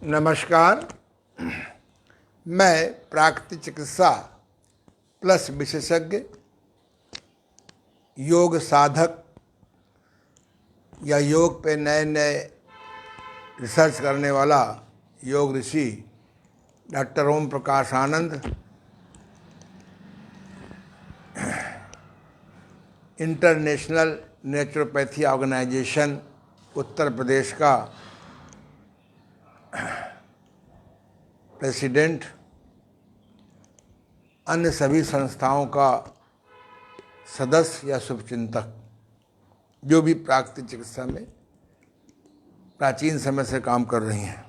नमस्कार। मैं प्राकृतिक चिकित्सा प्लस विशेषज्ञ, योग साधक या योग पे नए नए रिसर्च करने वाला योग ऋषि डॉक्टर ओम प्रकाश आनंद international naturopathy organisation Uttar Pradesh का प्रेसिडेंट, अन्य सभी संस्थाओं का सदस्य या शुभचिंतक जो भी प्राकृतिक चिकित्सा में प्राचीन समय से काम कर रही हैं।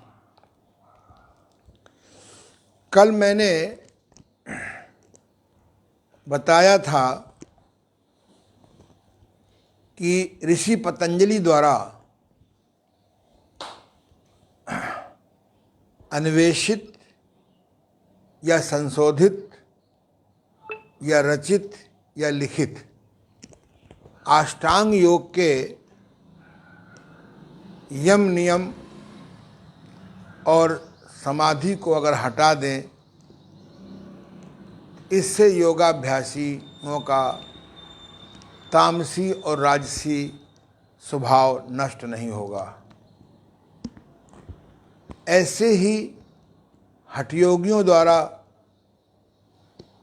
कल मैंने बताया था कि ऋषि पतंजलि द्वारा अन्वेषित या संशोधित या रचित या लिखित अष्टांग योग के यम नियम और समाधि को अगर हटा दें, इससे योगाभ्यासियों का तामसी और राजसी स्वभाव नष्ट नहीं होगा। ऐसे ही हठयोगियों द्वारा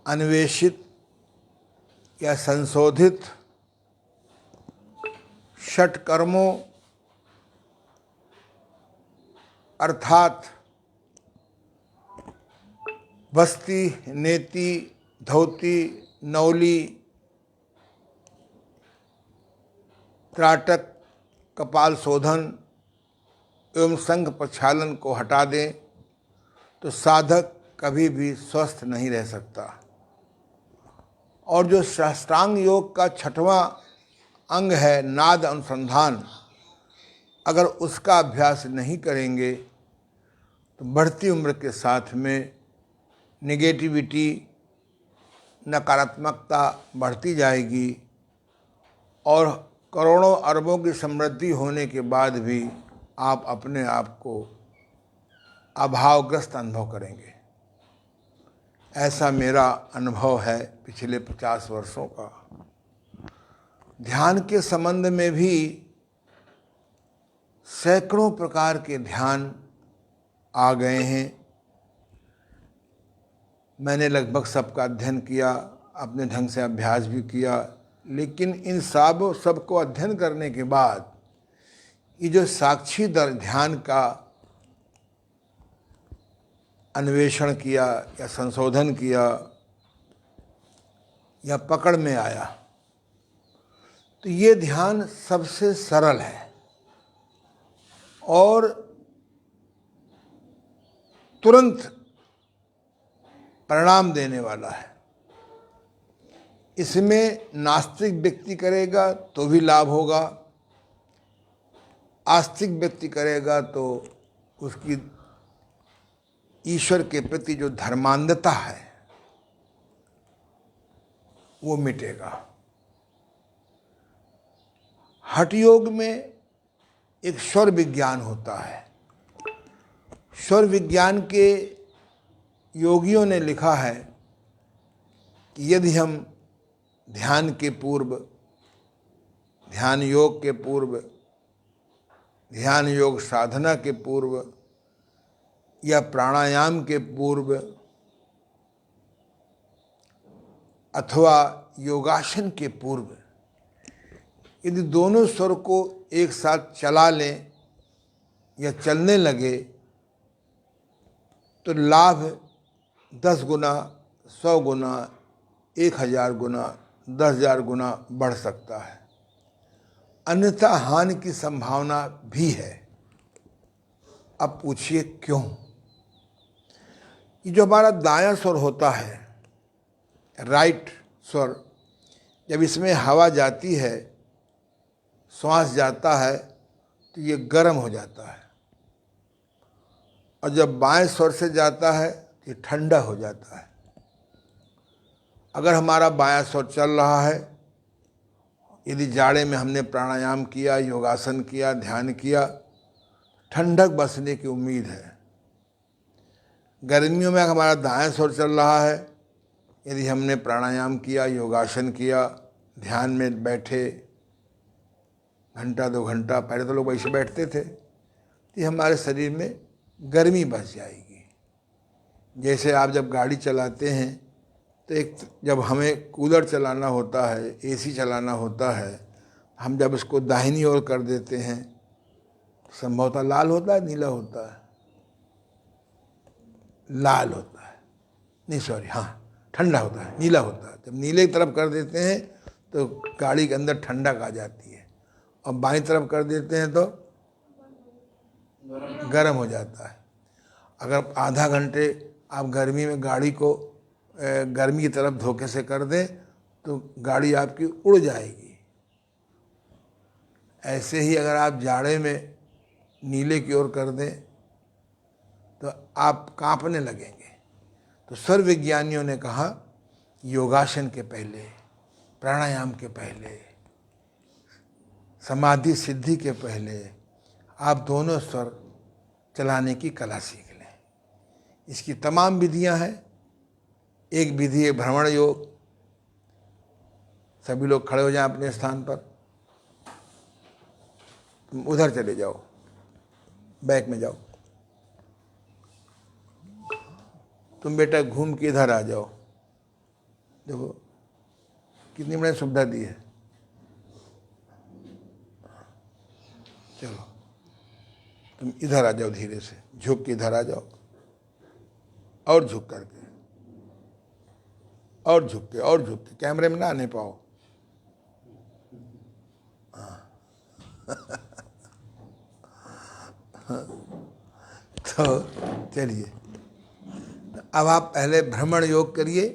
अन्वेषित या संशोधित षटकर्मों अर्थात बस्ती, नेति, धौती, नौली, त्राटक, कपाल शोधन एवं संघ प्रक्षालन को हटा दें तो साधक कभी भी स्वस्थ नहीं रह सकता। और जो अष्टांग योग का छठवां अंग है नाद अनुसंधान, अगर उसका अभ्यास नहीं करेंगे तो बढ़ती उम्र के साथ में नेगेटिविटी, नकारात्मकता बढ़ती जाएगी और करोड़ों अरबों की समृद्धि होने के बाद भी आप अपने आप को अभावग्रस्त अनुभव करेंगे। ऐसा मेरा अनुभव है पिछले 50 वर्षों का। ध्यान के संबंध में भी सैकड़ों प्रकार के ध्यान आ गए हैं। मैंने लगभग सबका अध्ययन किया, अपने ढंग से अभ्यास भी किया, लेकिन इन सबको अध्ययन करने के बाद ये जो साक्षी ध्यान का अन्वेषण किया या संशोधन किया या पकड़ में आया, तो ये ध्यान सबसे सरल है और तुरंत परिणाम देने वाला है। इसमें नास्तिक व्यक्ति करेगा तो भी लाभ होगा, आस्तिक व्यक्ति करेगा तो उसकी ईश्वर के प्रति जो धर्मांधता है वो मिटेगा। हठ योग में एक स्वर विज्ञान होता है। स्वर विज्ञान के योगियों ने लिखा है कि यदि हम ध्यान के पूर्व, ध्यान योग के पूर्व, ध्यान योग साधना के पूर्व या प्राणायाम के पूर्व अथवा योगासन के पूर्व यदि दोनों स्वर को एक साथ चला लें या चलने लगे तो लाभ 10 गुना, 100 गुना, 1000 गुना, 10,000 गुना बढ़ सकता है। अन्यथा हानि की संभावना भी है। अब पूछिए क्यों? ये जो हमारा दायां स्वर होता है, राइट स्वर, जब इसमें हवा जाती है, श्वास जाता है तो ये गर्म हो जाता है, और जब बाएं स्वर से जाता है तो ये ठंडा हो जाता है। अगर हमारा बायां स्वर चल रहा है, यदि जाड़े में हमने प्राणायाम किया, योगासन किया, ध्यान किया, ठंडक बसने की उम्मीद है। गर्मियों में हमारा दाएं ओर चल रहा है, यदि हमने प्राणायाम किया, योगासन किया, ध्यान में बैठे घंटा 2 घंटा, पहले तो लोग वैसे बैठते थे, तो ये हमारे शरीर में गर्मी बच जाएगी। जैसे आप जब गाड़ी चलाते हैं तो एक जब हमें कूलर चलाना होता है, एसी चलाना होता है, हम जब इसको दाहिनी ओर कर देते हैं, संभवतः लाल होता है, नीला होता है, लाल होता है, नहीं सॉरी, हाँ ठंडा होता है, नीला होता है। जब नीले की तरफ कर देते हैं तो गाड़ी के अंदर ठंडक आ जाती है, और बाईं तरफ कर देते हैं तो गर्म हो जाता है। अगर आधा घंटे आप गर्मी में गाड़ी को गर्मी की तरफ धोखे से कर दें तो गाड़ी आपकी उड़ जाएगी। ऐसे ही अगर आप जाड़े में नीले की ओर कर दें तो आप कांपने लगेंगे। तो सर्व विज्ञानियों ने कहा योगासन के पहले, प्राणायाम के पहले, समाधि सिद्धि के पहले आप दोनों स्वर चलाने की कला सीख लें। इसकी तमाम विधियां हैं। एक विधि है भ्रमण योग। सभी लोग खड़े हो जाएं अपने स्थान पर, तुम उधर चले जाओ, बैक में जाओ, तुम बेटा घूम के इधर आ जाओ। देखो कितनी बड़ी सुविधा दी है। चलो तुम इधर आ जाओ, धीरे से झुक के इधर आ जाओ, और झुक करके, और झुक के, और झुक के, कैमरे में ना आने पाओ। तो चलिए अब आप पहले भ्रमण योग करिए।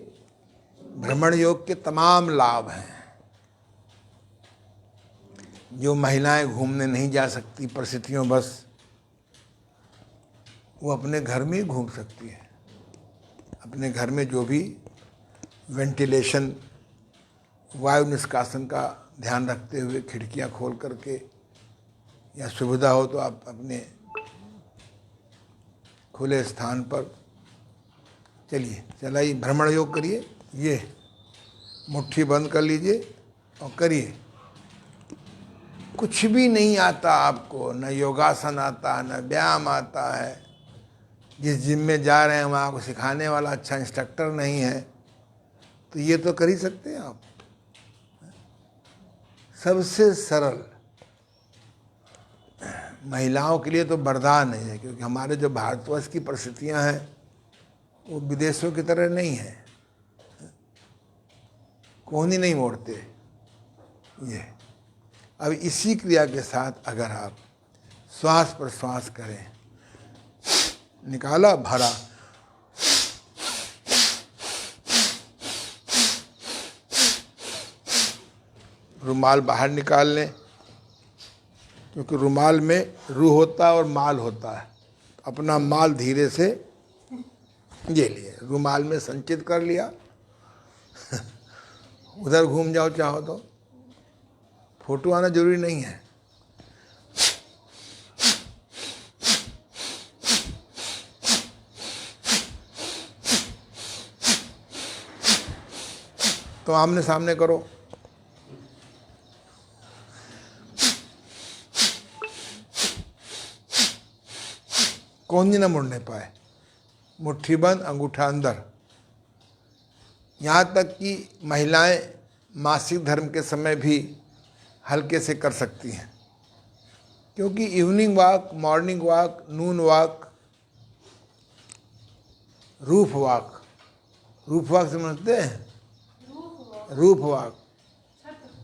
भ्रमण योग के तमाम लाभ हैं। जो महिलाएं घूमने नहीं जा सकती परिस्थितियों बस, वो अपने घर में ही घूम सकती है। अपने घर में जो भी वेंटिलेशन, वायु निष्कासन का ध्यान रखते हुए खिड़कियां खोल करके, या सुविधा हो तो आप अपने खुले स्थान पर चलिए, चलाइए, भ्रमण योग करिए। ये मुट्ठी बंद कर लीजिए और करिए। कुछ भी नहीं आता आपको, न योगासन आता, न व्यायाम आता है। जिस जिम में जा रहे हैं वहाँ को सिखाने वाला अच्छा इंस्ट्रक्टर नहीं है, तो ये तो कर ही सकते हैं आप। सबसे सरल महिलाओं के लिए तो वरदान है, क्योंकि हमारे जो भारतवर्ष की परिस्थितियां हैं वो विदेशों की तरह नहीं है। कोहनी नहीं मोड़ते ये। अब इसी क्रिया के साथ अगर आप श्वास प्रश्वास करें, निकाला, भरा, रुमाल बाहर निकाल लें, क्योंकि रुमाल में रूह होता है और माल होता है। अपना माल धीरे से ये लिए रुमाल में संचित कर लिया। उधर घूम जाओ चाहो तो, फोटो आना जरूरी नहीं है। तो आमने सामने करो। कोहनी न मुड़ने पाए, मुट्ठी बंद, अंगूठा अंदर। यहाँ तक कि महिलाएं मासिक धर्म के समय भी हल्के से कर सकती हैं, क्योंकि evening walk, morning walk, noon walk, roof walk, roof walk समझते हैं? रूफ वॉक,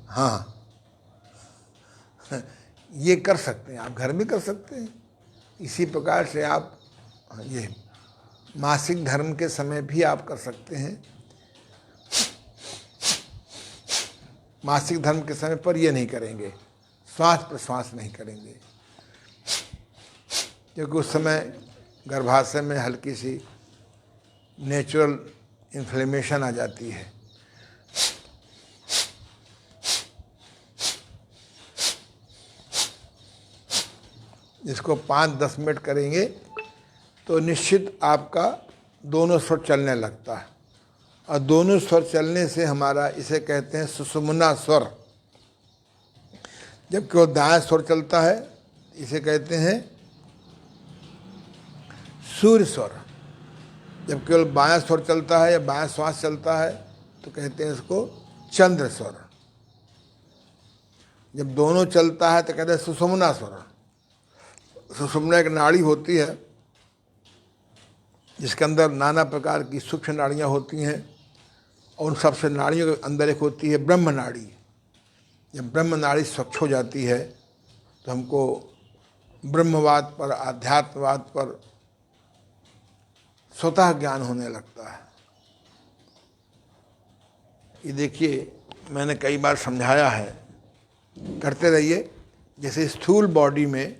हाँ, ये कर सकते हैं आप, घर में कर सकते हैं। इसी प्रकार से आप ये मासिक धर्म के समय भी आप कर सकते हैं। मासिक धर्म के समय पर ये नहीं करेंगे, श्वास प्रश्वास नहीं करेंगे, क्योंकि उस समय गर्भाशय में हल्की सी नेचुरल इन्फ्लेमेशन आ जाती है। इसको 5-10 मिनट करेंगे तो निश्चित आपका दोनों स्वर चलने लगता है, और दोनों स्वर चलने से हमारा, इसे कहते हैं सुषुम्ना स्वर। जब केवल दायां स्वर चलता है इसे कहते हैं सूर्य स्वर। जब केवल बायां स्वर चलता है या बायां श्वास चलता है तो कहते हैं इसको चंद्र स्वर। जब दोनों चलता है तो कहते हैं सुषुम्ना स्वर। सुषुम्ना एक नाड़ी होती है जिसके अंदर नाना प्रकार की सूक्ष्म नाड़ियाँ होती हैं, और उन सबसे नाड़ियों के अंदर एक होती है ब्रह्म नाड़ी। जब ब्रह्म नाड़ी स्वच्छ हो जाती है तो हमको ब्रह्मवाद पर, आध्यात्मवाद पर स्वतः ज्ञान होने लगता है। ये देखिए, मैंने कई बार समझाया है, करते रहिए। जैसे स्थूल बॉडी में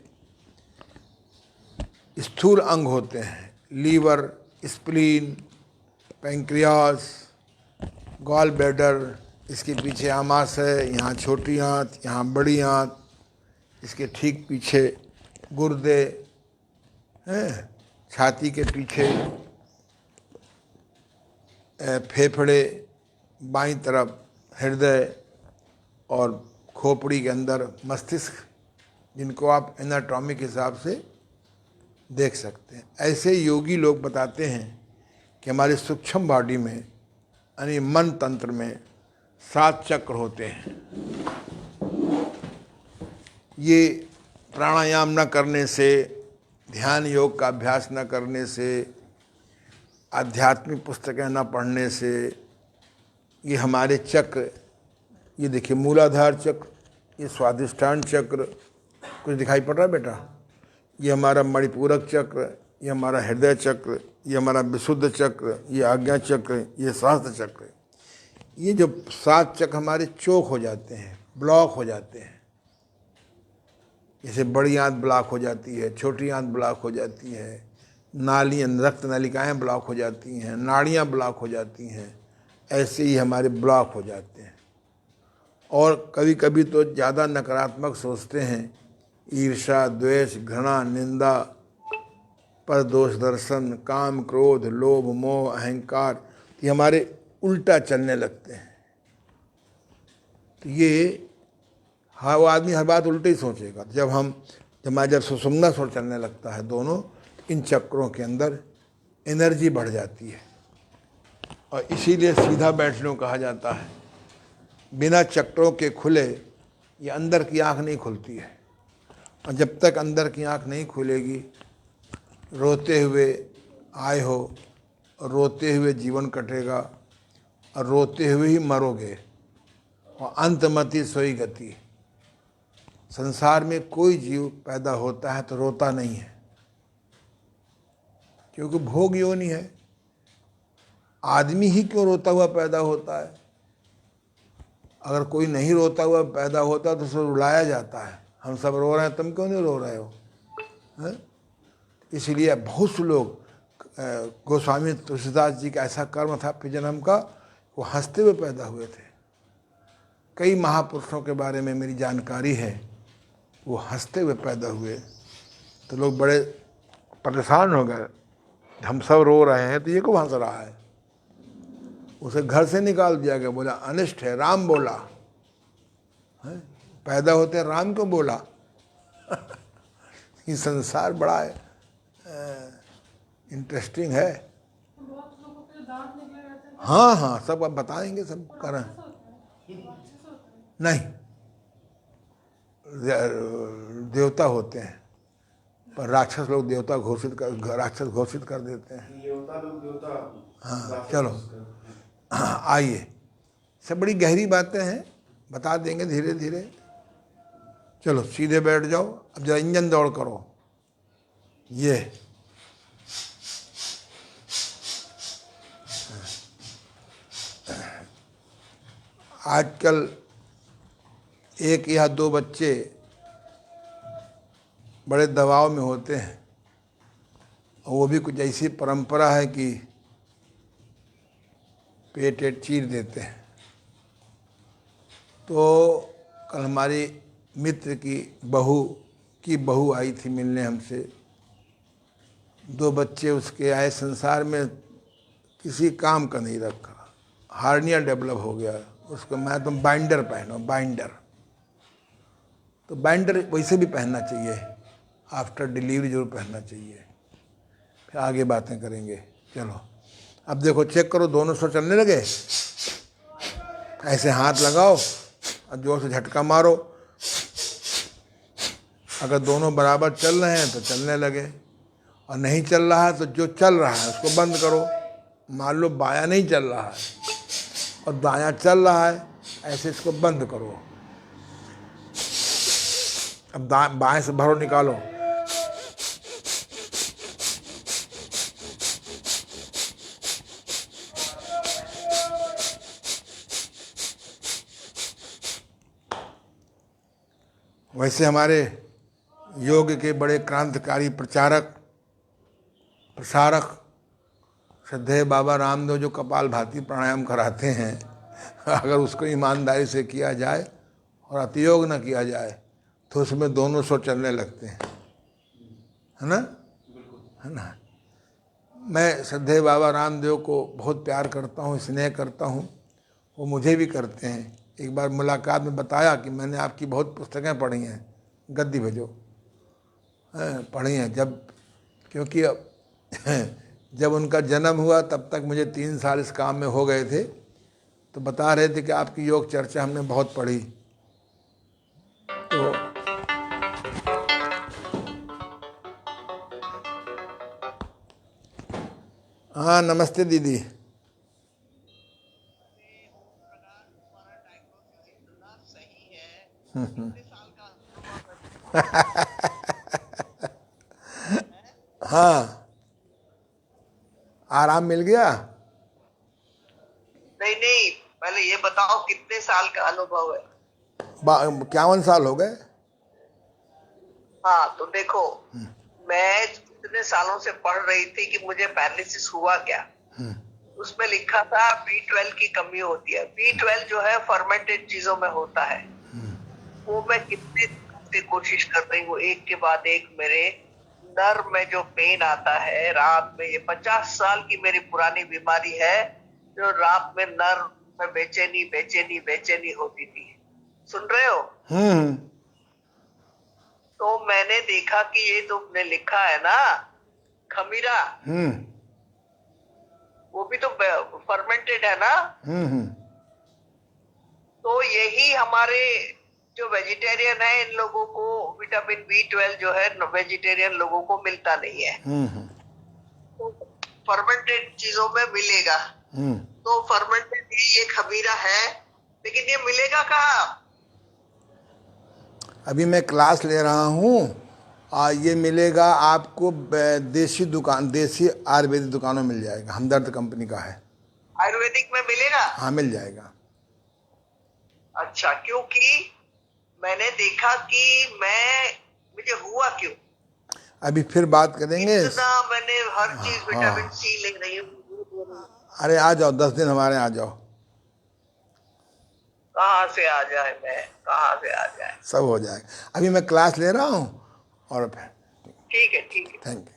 स्थूल अंग होते हैं, liver, spleen, pancreas, gall bladder, इसके पीछे आमाशय, यहाँ छोटी आंत, यहाँ बड़ी आंत, इसके ठीक पीछे गुर्दे हैं, छाती के पीछे फेफड़े, बाईं तरफ हृदय, और खोपड़ी के अंदर मस्तिष्क, जिनको आप एनाटॉमिक हिसाब से देख सकते हैं। ऐसे योगी लोग बताते हैं कि हमारे सूक्ष्म बॉडी में यानी मन तंत्र में 7 चक्र होते हैं। ये प्राणायाम न करने से, ध्यान योग का अभ्यास न करने से, आध्यात्मिक पुस्तकें न पढ़ने से, ये हमारे चक्र, ये देखिए मूलाधार चक्र, ये स्वाधिष्ठान चक्र, कुछ दिखाई पड़ रहा है बेटा? ये हमारा मणिपूरक चक्र, ये हमारा हृदय चक्र, ये हमारा विशुद्ध चक्र, ये आज्ञा चक्र, ये सहस्त्र चक्र। ये जो 7 चक्र हमारे चोक हो जाते हैं, ब्लॉक हो जाते हैं। जैसे बड़ी आंत ब्लॉक हो जाती है, छोटी आंत ब्लॉक हो जाती है, नालियाँ, रक्त नलिकाएँ ब्लॉक हो जाती हैं, नाड़ियाँ ब्लॉक हो जाती हैं, ऐसे ही हमारे ब्लॉक हो जाते हैं। और कभी कभी तो ज़्यादा नकारात्मक सोचते हैं, ईर्ष्या, द्वेष, घृणा, निंदा, परदोष दर्शन, काम, क्रोध, लोभ, मोह, अहंकार, ये हमारे उल्टा चलने लगते हैं। तो ये वो आदमी हर बात उल्टे ही सोचेगा। जब सुषुम्ना स्वर चलने लगता है दोनों, इन चक्रों के अंदर एनर्जी बढ़ जाती है, और इसीलिए सीधा बैठने को कहा जाता है। बिना चक्रों के खुले ये अंदर की आँख नहीं खुलती है, और जब तक अंदर की आँख नहीं खुलेगी, रोते हुए आए हो, और रोते हुए जीवन कटेगा, और रोते हुए ही मरोगे, और अंतमति सोई गति। संसार में कोई जीव पैदा होता है तो रोता नहीं है, क्योंकि भोग योनि है। आदमी ही क्यों रोता हुआ पैदा होता है? अगर कोई नहीं रोता हुआ पैदा होता तो उसे रुलाया जाता है, हम सब रो रहे हैं, तुम क्यों नहीं रो रहे हो? है? इसलिए बहुत से लोग, गोस्वामी तुलसीदास जी का ऐसा कर्म था फिर जन्म का, वो हंसते हुए पैदा हुए थे। कई महापुरुषों के बारे में मेरी जानकारी है, वो हंसते हुए पैदा हुए, तो लोग बड़े परेशान हो गए, हम सब रो रहे हैं तो ये क्यों हंस रहा है? उसे घर से निकाल दिया गया, बोला अनिष्ट है, राम बोला है? पैदा होते राम को बोला। ये संसार बड़ा इंटरेस्टिंग है। हाँ हाँ, सब अब बताएंगे, सब करें। नहीं, देवता होते हैं, पर राक्षस लोग देवता राक्षस घोषित कर देते हैं। हाँ चलो आइए, सब बड़ी गहरी बातें हैं, बता देंगे धीरे धीरे। चलो सीधे बैठ जाओ, अब जरा इंजन दौड़ करो। ये आजकल 1 या 2 बच्चे बड़े दबाव में होते हैं, और वो भी कुछ ऐसी परंपरा है कि पेट चीर देते हैं। तो कल हमारी मित्र की बहू आई थी मिलने हमसे। 2 बच्चे उसके आए, संसार में किसी काम का नहीं रखा, हार्निया डेवलप हो गया, उसको मैं तुम बाइंडर पहनो, बाइंडर। तो बाइंडर वैसे भी पहनना चाहिए, आफ्टर डिलीवरी जरूर पहनना चाहिए। फिर आगे बातें करेंगे। चलो अब देखो, चेक करो, दोनों सौ चलने लगे। ऐसे हाथ लगाओ और जोर से झटका मारो। अगर दोनों बराबर चल रहे हैं तो चलने लगे, और नहीं चल रहा है तो जो चल रहा है उसको बंद करो। मान लो बायां नहीं चल रहा है और दायां चल रहा है, ऐसे इसको बंद करो। अब बाएं से भरो, निकालो। वैसे हमारे योग के बड़े क्रांतिकारी प्रचारक प्रसारक श्रद्धेय बाबा रामदेव जो कपालभाति प्राणायाम कराते हैं, अगर उसको ईमानदारी से किया जाए और अतियोग न किया जाए तो उसमें दोनों सौ चलने लगते हैं, है ना, है ना। मैं श्रद्धेय बाबा रामदेव को बहुत प्यार करता हूँ, स्नेह करता हूँ, वो मुझे भी करते हैं। एक बार मुलाकात में बताया कि मैंने आपकी बहुत पुस्तकें पढ़ी हैं, गद्दी भजो पढ़ी हैं, क्योंकि जब उनका जन्म हुआ तब तक मुझे 3 साल इस काम में हो गए थे, तो बता रहे थे कि आपकी योग चर्चा हमने बहुत पढ़ी। तो हाँ, नमस्ते दीदी। हाँ, आराम मिल गया? नहीं नहीं, पहले ये बताओ कितने साल का अनुभव है? 51 साल हो गए। हाँ तो देखो, मैं कितने सालों से पढ़ रही थी कि मुझे पैरालिसिस हुआ क्या। उसमें लिखा था B12 की कमी होती है। B12 जो है फर्मेंटेड चीजों में होता है। वो मैं कितने कोशिश कर रही हूँ, एक के बाद एक। मेरे नर्व में जो पेन आता है रात में, ये 50 साल की मेरी पुरानी बीमारी है, जो रात में नर्व में बेचैनी बेचैनी बेचैनी होती थी। सुन रहे हो? तो मैंने देखा कि ये तुमने लिखा है ना खमीरा, वो भी तो फर्मेंटेड है ना। तो यही हमारे जो वेजिटेरियन है, इन लोगों को विटामिन B12 जो है वेजिटेरियन लोगों को मिलता नहीं है। तो फर्मेंटेड चीजों में मिलेगा। तो फर्मेंटेड ये खमीरा है, लेकिन ये मिलेगा कहाँ? अभी मैं क्लास ले रहा हूँ, ये मिलेगा आपको देसी दुकान, देसी आयुर्वेदिक दुकानों में मिल जाएगा। हमदर्द कंपनी का है। आयुर्वेदिक में मिलेगा? हाँ, मिल जाएगा। अच्छा, क्योंकि मैंने देखा कि मुझे हुआ क्यों। अभी फिर बात करेंगे। इतना मैंने हर चीज विटामिन C ले रही हूँ। अरे आ जाओ, 10 दिन हमारे आ जाओ। कहाँ से आ जाए, मैं कहाँ से आ जाए? सब हो जाएगा। अभी मैं क्लास ले रहा हूँ और फिर ठीक है, ठीक है। Thank you.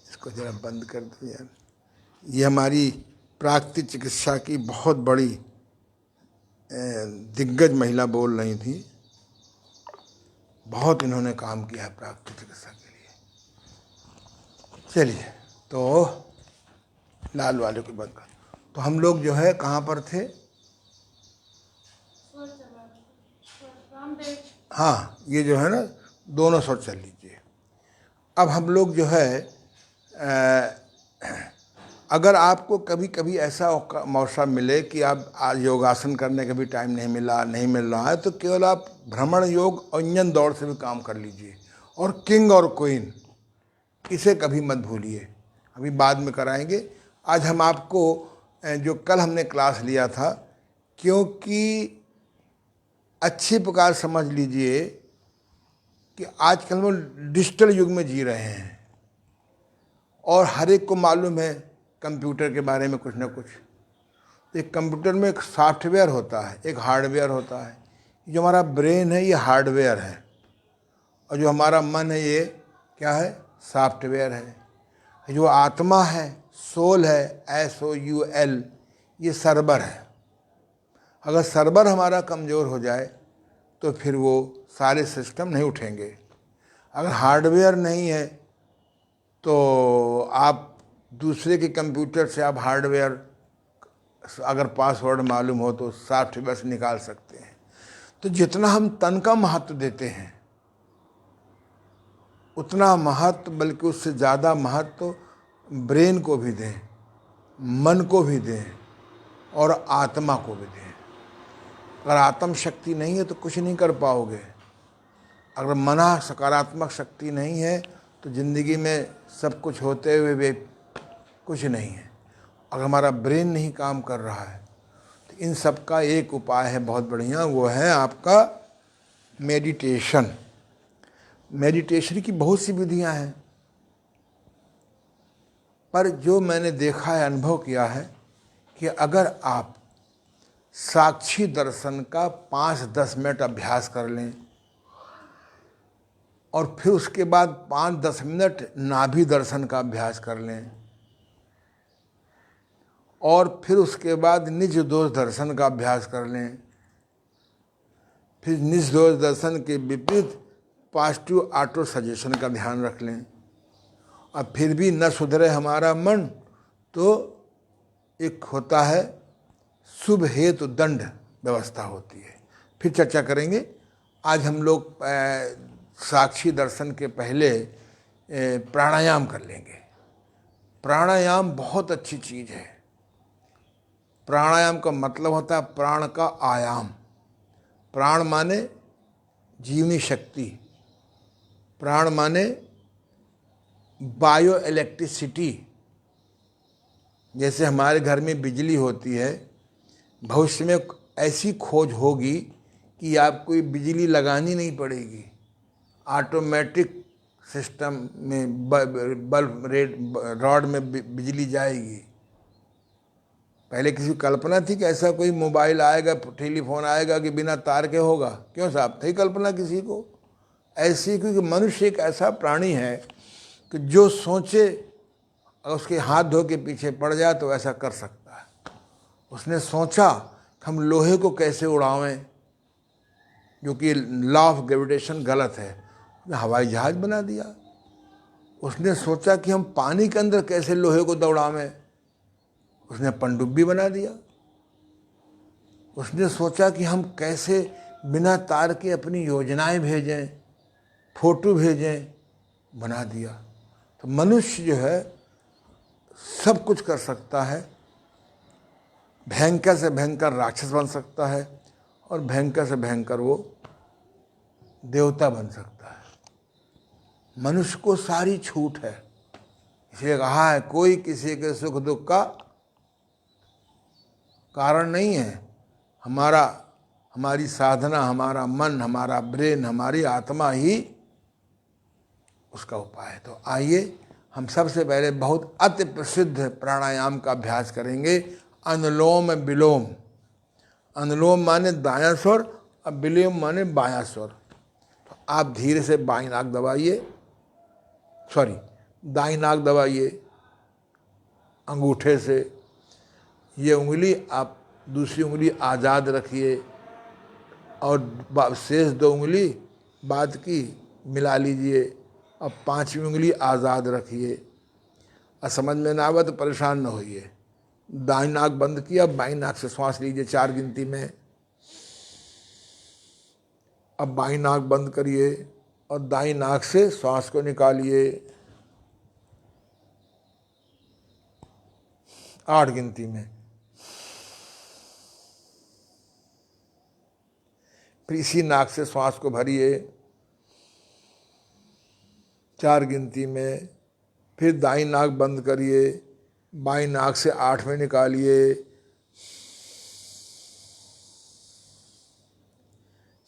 इसको जरा बंद कर दो यार। ये हमारी प्राकृतिक चिकित्सा की बहुत बड़ी दिग्गज महिला बोल रही थी। बहुत इन्होंने काम किया है प्राकृतिक चिकित्सा के लिए। चलिए, तो लाल वाले को बंद कर। तो हम लोग जो है कहाँ पर थे? हाँ, ये जो है ना, दोनों सौ चल लीजिए। अब हम लोग जो है अगर आपको कभी कभी ऐसा मौका मिले कि आप योगासन करने का भी टाइम नहीं मिल रहा है, तो केवल आप भ्रमण योग और इंजन दौड़ से भी काम कर लीजिए। और किंग और क्वीन, इसे कभी मत भूलिए, अभी बाद में कराएंगे। आज हम आपको जो कल हमने क्लास लिया था, क्योंकि अच्छी प्रकार समझ लीजिए कि आजकल हम डिजिटल युग में जी रहे हैं और हर एक को मालूम है कंप्यूटर के बारे में कुछ ना कुछ। तो एक कंप्यूटर में एक सॉफ्टवेयर होता है, एक हार्डवेयर होता है। जो हमारा ब्रेन है ये हार्डवेयर है, और जो हमारा मन है ये क्या है? सॉफ्टवेयर है। जो आत्मा है, सोल है, SOUL, ये सर्वर है। अगर सर्वर हमारा कमज़ोर हो जाए तो फिर वो सारे सिस्टम नहीं उठेंगे। अगर हार्डवेयर नहीं है तो आप दूसरे के कंप्यूटर से आप हार्डवेयर, अगर पासवर्ड मालूम हो तो सॉफ्टवेयर से निकाल सकते हैं। तो जितना हम तन का महत्व देते हैं उतना महत्व, बल्कि उससे ज़्यादा महत्व ब्रेन को भी दें, मन को भी दें और आत्मा को भी दें। अगर आत्म शक्ति नहीं है तो कुछ नहीं कर पाओगे। अगर मना सकारात्मक शक्ति नहीं है तो ज़िंदगी में सब कुछ होते हुए भी कुछ नहीं है। अगर हमारा ब्रेन नहीं काम कर रहा है तो इन सब का एक उपाय है बहुत बढ़िया, वो है आपका मेडिटेशन। मेडिटेशन की बहुत सी विधियां हैं, पर जो मैंने देखा है, अनुभव किया है कि अगर आप साक्षी दर्शन का 5-10 मिनट अभ्यास कर लें और फिर उसके बाद 5-10 मिनट नाभि दर्शन का अभ्यास कर लें और फिर उसके बाद निज दोष दर्शन का अभ्यास कर लें, फिर निज दोष दर्शन के विपरीत पॉजिटिव ऑटो सजेशन का ध्यान रख लें, और फिर भी न सुधरे हमारा मन तो एक होता है शुभ हेतु दंड व्यवस्था होती है। फिर चर्चा करेंगे। आज हम लोग साक्षी दर्शन के पहले प्राणायाम कर लेंगे। प्राणायाम बहुत अच्छी चीज़ है। प्राणायाम का मतलब होता है प्राण का आयाम। प्राण माने जीवनी शक्ति, प्राण माने बायो इलेक्ट्रिसिटी। जैसे हमारे घर में बिजली होती है, भविष्य में ऐसी खोज होगी कि आपको बिजली लगानी नहीं पड़ेगी, ऑटोमेटिक सिस्टम में बल्ब रेड रॉड में बिजली जाएगी। पहले किसी को कल्पना थी कि ऐसा कोई मोबाइल आएगा, टेलीफोन आएगा कि बिना तार के होगा? क्यों साहब, थी कल्पना किसी को? ऐसी, क्योंकि मनुष्य एक ऐसा प्राणी है कि जो सोचे और उसके हाथ धो के पीछे पड़ जाए तो ऐसा कर सकता है। उसने सोचा कि हम लोहे को कैसे उड़ावें, जो कि लॉ ऑफ ग्रेविटेशन गलत है, उसने हवाई जहाज बना दिया। उसने सोचा कि हम पानी के अंदर कैसे लोहे को दौड़ावें, उसने पनडुब्बी बना दिया। उसने सोचा कि हम कैसे बिना तार के अपनी योजनाएं भेजें, फोटो भेजें, बना दिया। तो मनुष्य जो है सब कुछ कर सकता है। भयंकर से भयंकर राक्षस बन सकता है और भयंकर से भयंकर वो देवता बन सकता है। मनुष्य को सारी छूट है। इसलिए कहा है कोई किसी के सुख दुख का कारण नहीं है। हमारी साधना, हमारा मन, हमारा ब्रेन, हमारी आत्मा ही उसका उपाय है। तो आइए हम सबसे पहले बहुत अति प्रसिद्ध प्राणायाम का अभ्यास करेंगे, अनुलोम विलोम। अनुलोम माने दायां स्वर और विलोम माने बायां स्वर। तो आप धीरे से बाईं नाक दबाइए, दाईं नाक दबाइए अंगूठे से। ये उंगली आप दूसरी उंगली आज़ाद रखिए और शेष 2 उंगली बाद की मिला लीजिए। अब 5वीं उंगली आज़ाद रखिए। और समझ में ना आवे तो परेशान न होइए। दाईं नाक बंद किया, बाईं नाक से श्वास लीजिए 4 गिनती में। अब बाईं नाक बंद करिए और दाईं नाक से श्वास को निकालिए 8 गिनती में। फिर इसी नाक से श्वास को भरिए 4 गिनती में। फिर दाईं नाक बंद करिए, बाईं नाक से 8 में निकालिए।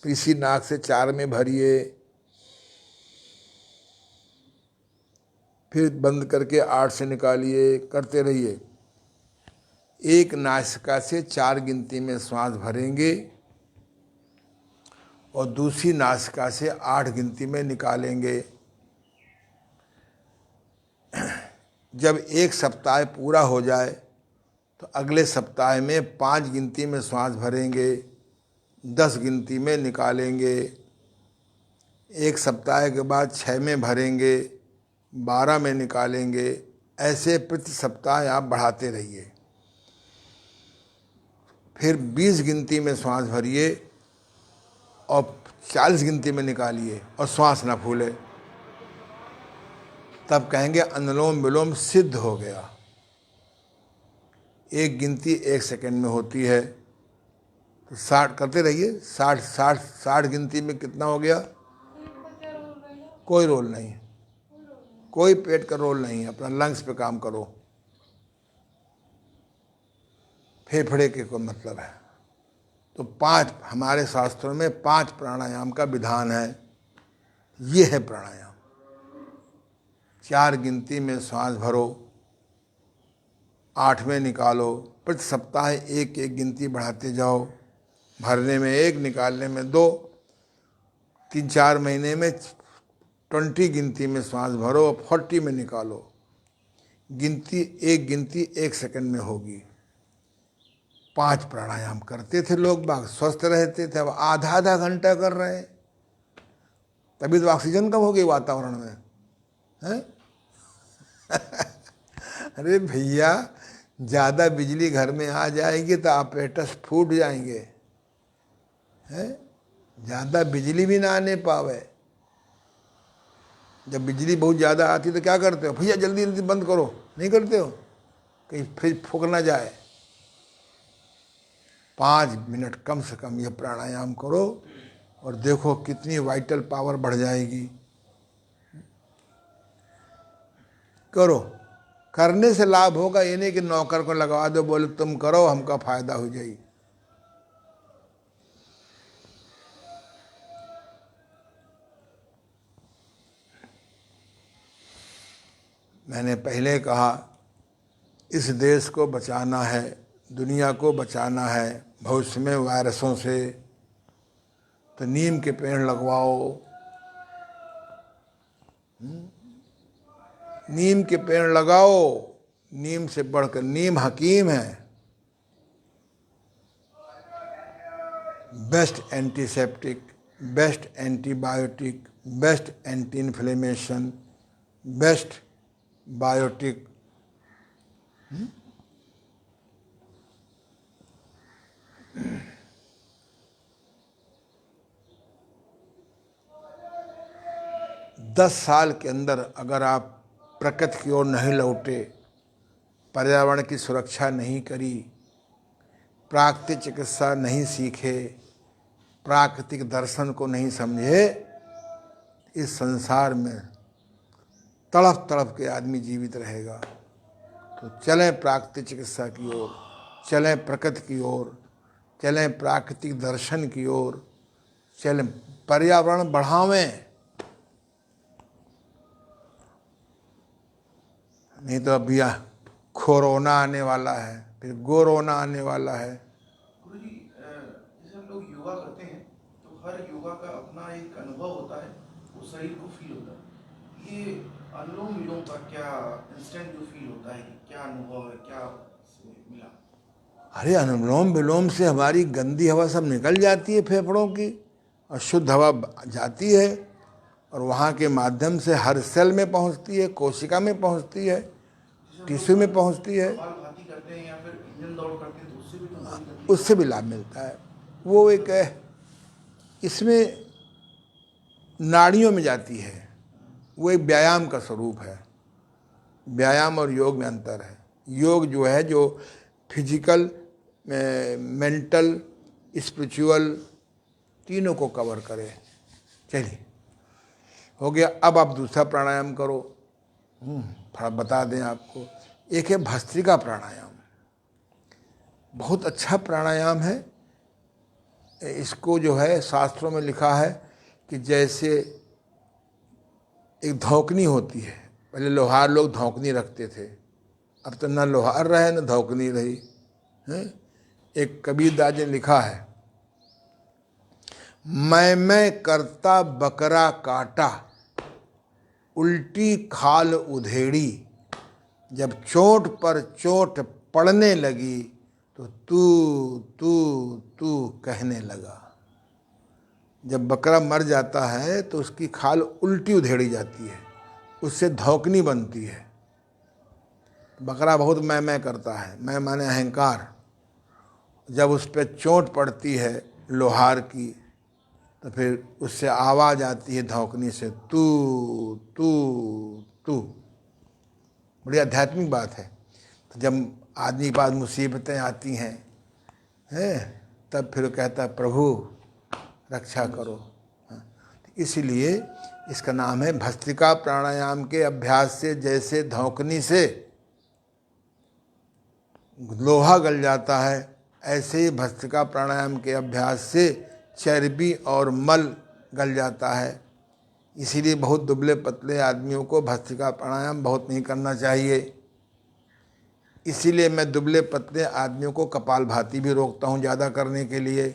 फिर इसी नाक से 4 में भरिए, फिर बंद करके 8 से निकालिए। करते रहिए। एक नासिका से 4 गिनती में श्वास भरेंगे और दूसरी नासिका से 8 गिनती में निकालेंगे। जब एक सप्ताह पूरा हो जाए तो अगले सप्ताह में 5 गिनती में श्वास भरेंगे, 10 गिनती में निकालेंगे, एक सप्ताह के बाद 6 में भरेंगे, 12 में निकालेंगे। ऐसे प्रति सप्ताह आप बढ़ाते रहिए। फिर 20 गिनती में श्वास भरिए और 40 गिनती में निकालिए और श्वास ना फूले। तब कहेंगे अनुलोम विलोम सिद्ध हो गया। एक गिनती 1 सेकंड में होती है, तो 60 करते रहिए। 60 गिनती में कितना हो गया? कोई रोल नहीं, कोई पेट का रोल नहीं है। अपना लंग्स पे काम करो, फेफड़े के कोई मतलब है। तो 5 हमारे शास्त्रों में 5 प्राणायाम का विधान है। ये है प्राणायाम। 4 गिनती में श्वास भरो, 8 में निकालो। प्रति सप्ताह एक गिनती बढ़ाते जाओ। भरने में 1, निकालने में 2। 3-4 महीने में 20 गिनती में श्वास भरो और 40 में निकालो। एक गिनती 1 सेकंड में होगी। 5 प्राणायाम करते थे लोग बाग, स्वस्थ रहते थे। अब आधा घंटा कर रहे हैं। तभी तो ऑक्सीजन कम हो गई वातावरण में, है? अरे भैया, ज़्यादा बिजली घर में आ जाएगी तो apparatus फूट जाएंगे, हैं? ज़्यादा बिजली भी ना आने पावे। जब बिजली बहुत ज़्यादा आती तो क्या करते हो? भैया जल्दी जल्दी बंद करो, नहीं करते हो? कहीं फ्रिज फूक ना जाए। 5 मिनट कम से कम ये प्राणायाम करो और देखो कितनी वाइटल पावर बढ़ जाएगी। करो, करने से लाभ होगा। ये नहीं कि नौकर को लगवा दो, बोले तुम करो, हमका फायदा हो जाए। मैंने पहले कहा, इस देश को बचाना है, दुनिया को बचाना है भविष्य में वायरसों से, तो नीम के पेड़ लगवाओ। नीम के पेड़ लगाओ। नीम से बढ़कर, नीम हकीम है। Best antiseptic, best antibiotic, best anti inflammation, best biotic. 10 साल के अंदर अगर आप प्रकृति की ओर नहीं लौटे, पर्यावरण की सुरक्षा नहीं करी, प्राकृतिक चिकित्सा नहीं सीखे, प्राकृतिक दर्शन को नहीं समझे, इस संसार में तड़प तड़प के आदमी जीवित रहेगा। तो चलें प्राकृतिक चिकित्सा की ओर, चलें प्रकृति की ओर, चलें प्राकृतिक दर्शन की ओर, चलें पर्यावरण बढ़ावें। नहीं तो अभी कोरोना आने वाला है, फिर गोरोना आने वाला है। गुरुजी, जैसे हम लोग योगा करते हैं तो हर योगा का अपना एक अनुभव होता है, वो शरीर को फील होता है। ये अनुलोम विलोम का क्या इंस्टेंट जो फील होता है, क्या अनुभव है, क्या मिला? अरे अनुलोम विलोम से हमारी गंदी हवा सब निकल जाती है फेफड़ों की, और शुद्ध हवा जाती है, और वहाँ के माध्यम से हर सेल में पहुँचती है, कोशिका में पहुँचती है, टिश्यू में पहुँचती है। कपालभाति करते हैं या फिर इंजन दौड़ करते हैं तो उससे भी तो उससे भी लाभ मिलता है। वो एक इसमें नाड़ियों में जाती है। वो एक व्यायाम का स्वरूप है। व्यायाम और योग में अंतर है। योग जो है, जो फिजिकल, मेंटल, स्पिरिचुअल तीनों को कवर करे। चलिए, हो गया। अब आप दूसरा प्राणायाम करो। थोड़ा बता दें आपको। एक है भस्त्रिका प्राणायाम, बहुत अच्छा प्राणायाम है। इसको जो है शास्त्रों में लिखा है कि जैसे एक धौकनी होती है, पहले लोहार लोग धौकनी रखते थे, अब तो न लोहार रहे न धौकनी रही है। एक कबीरदास ने लिखा है, मैं करता बकरा काटा, उल्टी खाल उधेड़ी, जब चोट पर चोट पड़ने लगी तो तू तू तू कहने लगा। जब बकरा मर जाता है तो उसकी खाल उल्टी उधेड़ी जाती है, उससे धौकनी बनती है। बकरा बहुत मैं करता है, मैं माने अहंकार। जब उस पर चोट पड़ती है लोहार की तो फिर उससे आवाज़ आती है धौकनी से, तू तू तू। बड़ी आध्यात्मिक बात है। तो जब आदमी के पास मुसीबतें आती हैं तब फिर कहता है प्रभु रक्षा करो। इसीलिए इसका नाम है भस्त्रिका प्राणायाम के अभ्यास से जैसे धौकनी से लोहा गल जाता है, ऐसे ही भस्त्रिका प्राणायाम के अभ्यास से चर्बी और मल गल जाता है। इसीलिए बहुत दुबले पतले आदमियों को भस्त्रिका प्राणायाम बहुत नहीं करना चाहिए। इसीलिए मैं दुबले पतले आदमियों को कपालभाति भी रोकता हूँ ज़्यादा करने के लिए।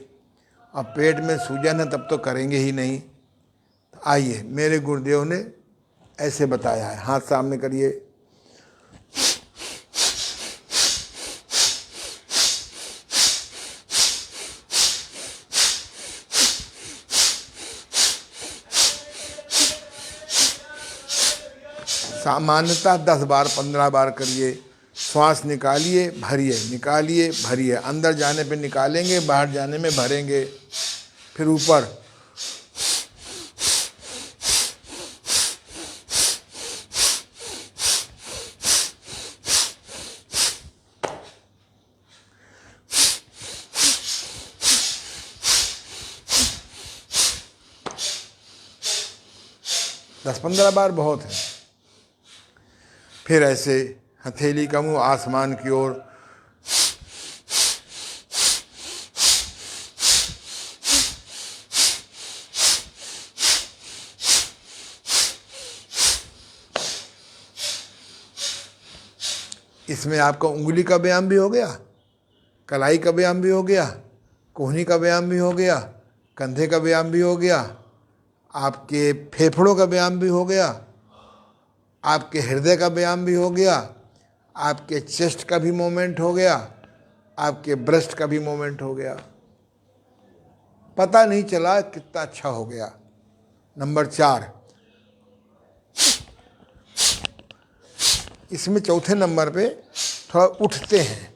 अब पेट में सूजन है तब तो करेंगे ही नहीं। तो आइए, मेरे गुरुदेव ने ऐसे बताया है। हाथ सामने करिए। सामान्यतः 10 बार 15 बार करिए। श्वास निकालिए भरिए, निकालिए भरिए। अंदर जाने पे निकालेंगे, बाहर जाने में भरेंगे। फिर ऊपर दस 15 बार बहुत है। फिर ऐसे हथेली का मुंह आसमान की ओर, इसमें आपका उंगली का व्यायाम भी हो गया, कलाई का व्यायाम भी हो गया, कोहनी का व्यायाम भी हो गया, कंधे का व्यायाम भी हो गया, आपके फेफड़ों का व्यायाम भी हो गया, आपके हृदय का व्यायाम भी हो गया, आपके चेस्ट का भी मूवमेंट हो गया, आपके ब्रेस्ट का भी मूवमेंट हो गया। पता नहीं चला कितना अच्छा हो गया। नंबर 4, इसमें चौथे नंबर पे थोड़ा उठते हैं,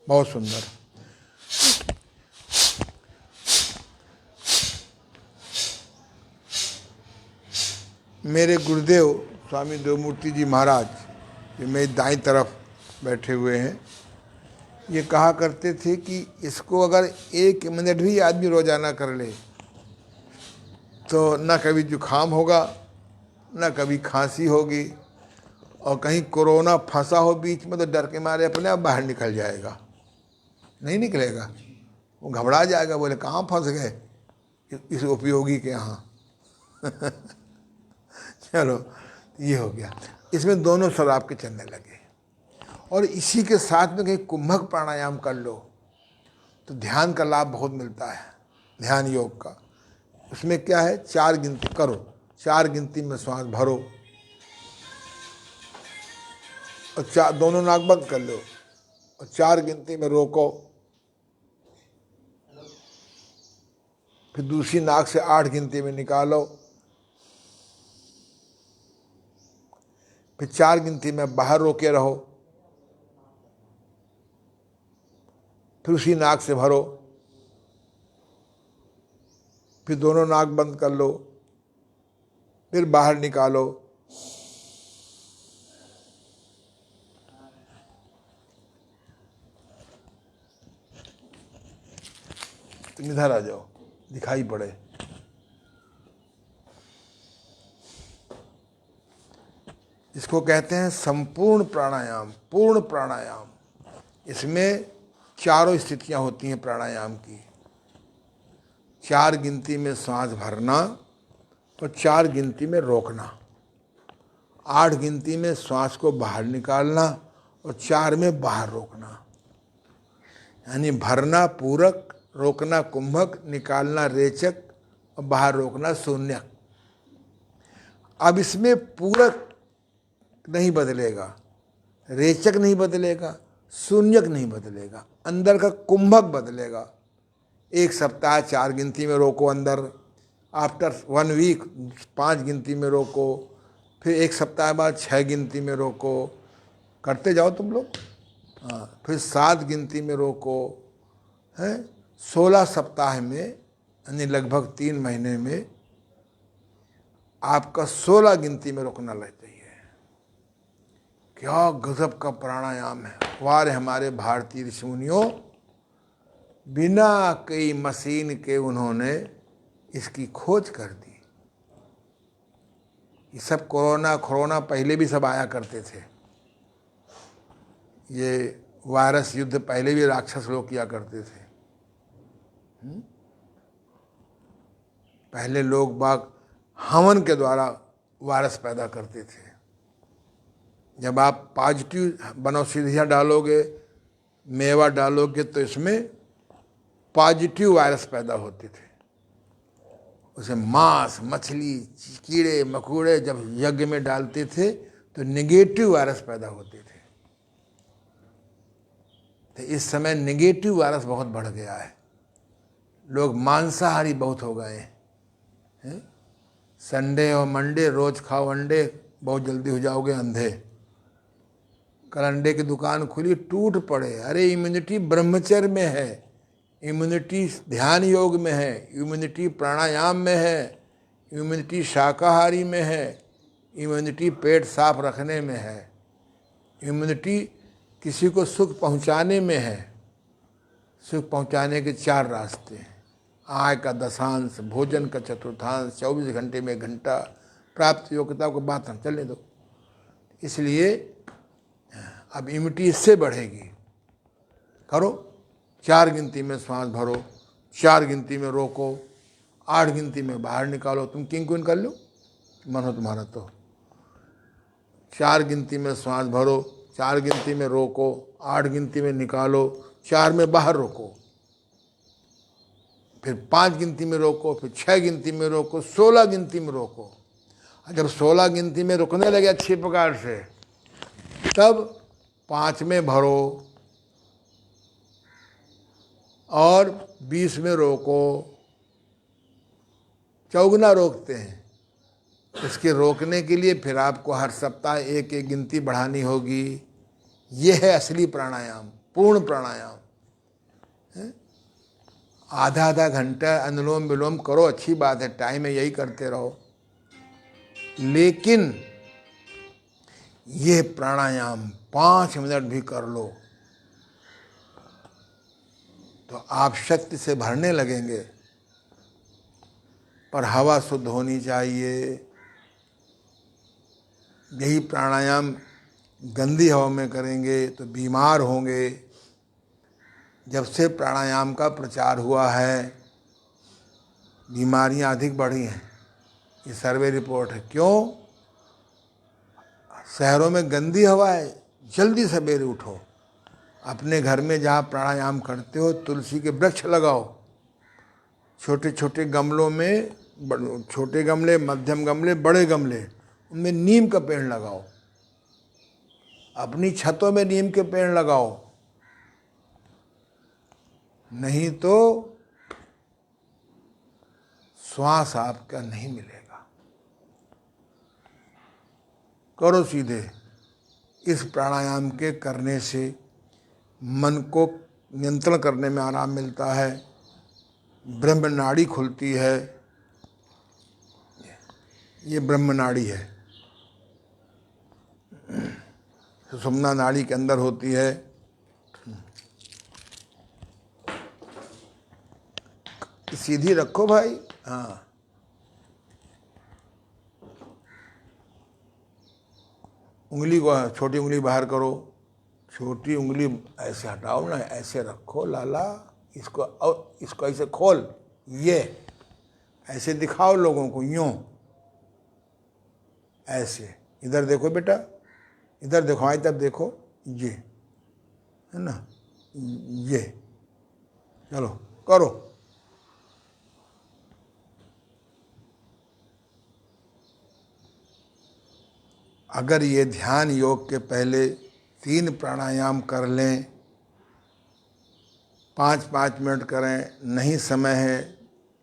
बहुत सुंदर। मेरे गुरुदेव स्वामी देवमूर्ति जी महाराज, जो मेरी दाईं तरफ बैठे हुए हैं, ये कहा करते थे कि इसको अगर 1 मिनट भी आदमी रोजाना कर ले तो न कभी जुखाम होगा, न कभी खांसी होगी, और कहीं कोरोना फंसा हो बीच में तो डर के मारे अपने आप बाहर निकल जाएगा। नहीं निकलेगा, वो घबरा जाएगा, बोले कहाँ फंस गए इस उपयोगी के यहाँ। चलो, ये हो गया। इसमें दोनों स्वर आपके चलने लगे। और इसी के साथ में कहीं कुंभक प्राणायाम कर लो तो ध्यान का लाभ बहुत मिलता है, ध्यान योग का। उसमें क्या है, 4 गिनती करो, 4 गिनती में श्वास भरो और दोनों नाक बंद कर लो और 4 गिनती में रोको। फिर दूसरी नाक से 8 गिनती में निकालो। फिर 4 गिनती में बाहर रोके रहो। फिर उसी नाक से भरो। फिर दोनों नाक बंद कर लो। फिर बाहर निकालो। तुम इधर आ जाओ, दिखाई पड़े। इसको कहते हैं संपूर्ण प्राणायाम, पूर्ण प्राणायाम। इसमें चारों स्थितियां होती हैं प्राणायाम की। 4 गिनती में सांस भरना और 4 गिनती में रोकना, 8 गिनती में सांस को बाहर निकालना और 4 में बाहर रोकना। यानी भरना पूरक, रोकना कुंभक, निकालना रेचक और बाहर रोकना शून्यक। अब इसमें पूरक नहीं बदलेगा, रेचक नहीं बदलेगा, शून्यक नहीं बदलेगा, अंदर का कुंभक बदलेगा। 1 सप्ताह 4 गिनती में रोको अंदर, आफ्टर 1 वीक 5 गिनती में रोको, फिर 1 सप्ताह बाद 6 गिनती में रोको, करते जाओ तुम लोग। हाँ, फिर 7 गिनती में रोको, है 16 सप्ताह में, यानी लगभग 3 महीने में आपका 16 गिनती में रुकना लग चाहिए। क्या गजब का प्राणायाम है। वारे हमारे भारतीय ऋषि मुनियों, बिना कई मशीन के उन्होंने इसकी खोज कर दी। ये सब कोरोना पहले भी सब आया करते थे। ये वायरस युद्ध पहले भी राक्षस लोग किया करते थे। पहले लोग बाग हवन के द्वारा वायरस पैदा करते थे। जब आप पॉजिटिव बनौषधियाँ डालोगे, मेवा डालोगे, तो इसमें पॉजिटिव वायरस पैदा होते थे। उसे मांस, मछली, कीड़े मकोड़े जब यज्ञ में डालते थे तो नेगेटिव वायरस पैदा होते थे। तो इस समय नेगेटिव वायरस बहुत बढ़ गया है। लोग मांसाहारी बहुत हो गए हैं। संडे और मंडे रोज खाओ अंडे, बहुत जल्दी हो जाओगे अंधे। कल अंडे की दुकान खुली, टूट पड़े। अरे इम्यूनिटी ब्रह्मचर्य में है, इम्यूनिटी ध्यान योग में है, इम्यूनिटी प्राणायाम में है, इम्यूनिटी शाकाहारी में है, इम्यूनिटी पेट साफ रखने में है, इम्यूनिटी किसी को सुख पहुंचाने में है। सुख पहुंचाने के 4 रास्ते हैं। आय का दशांश, भोजन का चतुर्थांश, 24 घंटे में 1 घंटा, प्राप्त योग्यता को बात हम चलने दो। इसलिए अब इम्यूनिटी इससे बढ़ेगी। करो, 4 गिनती में श्वास भरो, 4 गिनती में रोको, 8 गिनती में बाहर निकालो। तुम किंग क्वीन कर लो, मन हो तुम्हारा तो। 4 गिनती में श्वास भरो, 4 गिनती में रोको, 8 गिनती में निकालो, 4 में बाहर रोको, फिर 5 गिनती में रोको, फिर 6 गिनती में रोको, 16 गिनती में रोको। जब 16 गिनती में रुकने लगे अच्छी प्रकार से, तब 5 में भरो और 20 में रोको। चौगुना रोकते हैं। इसके रोकने के लिए फिर आपको हर सप्ताह 1-1 गिनती बढ़ानी होगी। ये है असली प्राणायाम, पूर्ण प्राणायाम। आधा घंटा अनुलोम विलोम करो, अच्छी बात है, टाइम है, यही करते रहो। लेकिन ये प्राणायाम 5 मिनट भी कर लो तो आप शक्ति से भरने लगेंगे। पर हवा शुद्ध होनी चाहिए। यही प्राणायाम गंदी हवा में करेंगे तो बीमार होंगे। जब से प्राणायाम का प्रचार हुआ है, बीमारियां अधिक बढ़ी हैं। ये सर्वे रिपोर्ट है। क्यों? शहरों में गंदी हवा है। जल्दी सवेरे उठो, अपने घर में जहाँ प्राणायाम करते हो तुलसी के वृक्ष लगाओ। छोटे छोटे गमलों में, छोटे गमले, मध्यम गमले, बड़े गमले, उनमें नीम का पेड़ लगाओ। अपनी छतों में नीम के पेड़ लगाओ। नहीं तो श्वास आपका नहीं मिलेगा। करो सीधे। इस प्राणायाम के करने से मन को नियंत्रण करने में आराम मिलता है। ब्रह्म नाड़ी खुलती है। ये ब्रह्म नाड़ी है, सुषुम्ना नाड़ी के अंदर होती है। सीधी रखो भाई। हाँ, उंगली को, छोटी उंगली बाहर करो। छोटी उंगली ऐसे हटाओ ना, ऐसे रखो लाला। इसको और इसको ऐसे खोल, ये ऐसे दिखाओ लोगों को, यूं ऐसे। इधर देखो बेटा, इधर देखो, आई तब देखो, ये है ना, ये। चलो करो। अगर ये ध्यान योग के पहले 3 प्राणायाम कर लें, 5-5 मिनट करें, नहीं समय है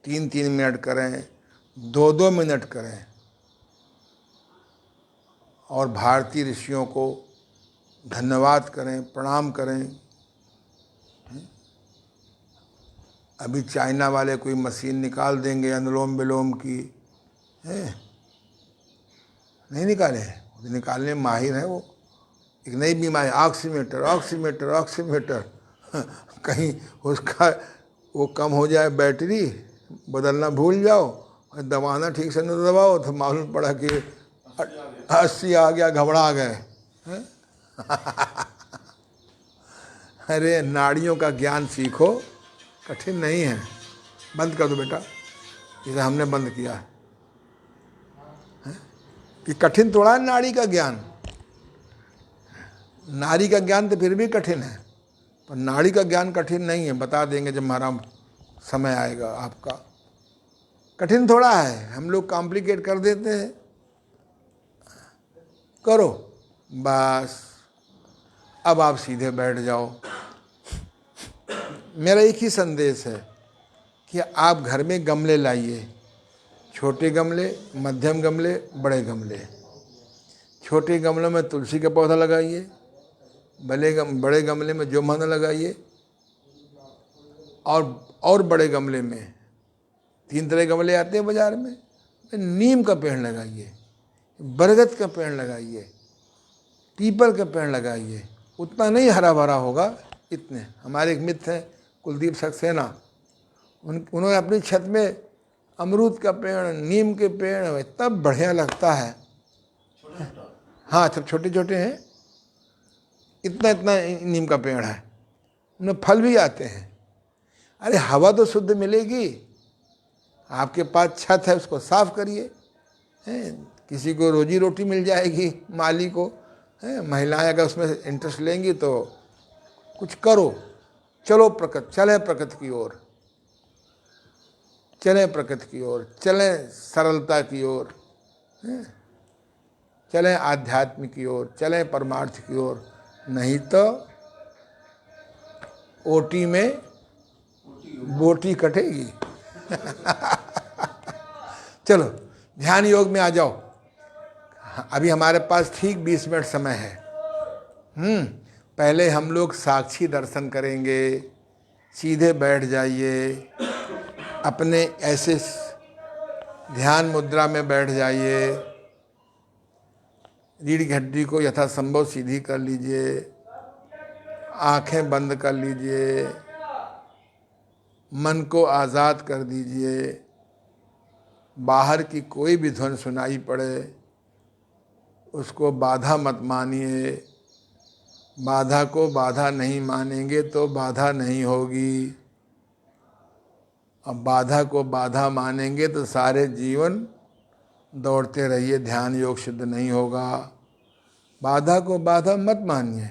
3-3 मिनट करें, 2-2 मिनट करें, और भारतीय ऋषियों को धन्यवाद करें, प्रणाम करें। अभी चाइना वाले कोई मशीन निकाल देंगे अनुलोम विलोम की, है नहीं निकाले, निकालने में माहिर है वो। एक नई बीमारी ऑक्सीमीटर, ऑक्सीमीटर, ऑक्सीमीटर, कहीं उसका वो कम हो जाए, बैटरी बदलना भूल जाओ और दबाना ठीक से न दबाओ तो मालूम पड़ा कि 80 आ गया, घबरा गए। अरे नाड़ियों का ज्ञान सीखो, कठिन नहीं है। बंद कर दो बेटा, जिसे हमने बंद किया है कि कठिन थोड़ा है नाड़ी का ज्ञान। नाड़ी का ज्ञान तो फिर भी कठिन है, पर नाड़ी का ज्ञान कठिन नहीं है। बता देंगे जब हमारा समय आएगा। आपका कठिन थोड़ा है, हम लोग कॉम्प्लिकेट कर देते हैं। करो बस। अब आप सीधे बैठ जाओ। मेरा एक ही संदेश है कि आप घर में गमले लाइए, छोटे गमले, मध्यम गमले, बड़े गमले। छोटे गमलों में तुलसी का पौधा लगाइए, बड़े गमले में जो मन लगाइए, और बड़े गमले में 3 तरह गमले आते हैं बाजार में। नीम का पेड़ लगाइए, बरगद का पेड़ लगाइए, पीपल का पेड़ लगाइए। उतना नहीं हरा भरा होगा, इतने। हमारे एक मित्र हैं कुलदीप सक्सेना, उन्होंने अपनी छत में अमरूद का पेड़, नीम के पेड़, इतना बढ़िया लगता है। हाँ, सब छोटे छोटे हैं, इतना इतना नीम का पेड़ है, उनमें फल भी आते हैं। अरे हवा तो शुद्ध मिलेगी। आपके पास छत है, उसको साफ करिए, किसी को रोजी रोटी मिल जाएगी, माली को। महिलाएं अगर उसमें इंटरेस्ट लेंगी तो कुछ करो। चलो चलें प्रकृति की ओर, चलें प्रकृति की ओर, चलें सरलता की ओर, चलें आध्यात्म की ओर, चलें परमार्थ की ओर। नहीं तो ओटी में बोटी कटेगी। चलो ध्यान योग में आ जाओ। अभी हमारे पास ठीक 20 मिनट समय है। पहले हम लोग साक्षी दर्शन करेंगे। सीधे बैठ जाइए, अपने ऐसे ध्यान मुद्रा में बैठ जाइए। रीढ़ की हड्डी को यथासंभव सीधी कर लीजिए, आंखें बंद कर लीजिए, मन को आज़ाद कर दीजिए। बाहर की कोई भी ध्वनि सुनाई पड़े उसको बाधा मत मानिए। बाधा को बाधा नहीं मानेंगे तो बाधा नहीं होगी, अब बाधा को बाधा मानेंगे तो सारे जीवन दौड़ते रहिए, ध्यान योग सिद्ध नहीं होगा। बाधा को बाधा मत मानिए।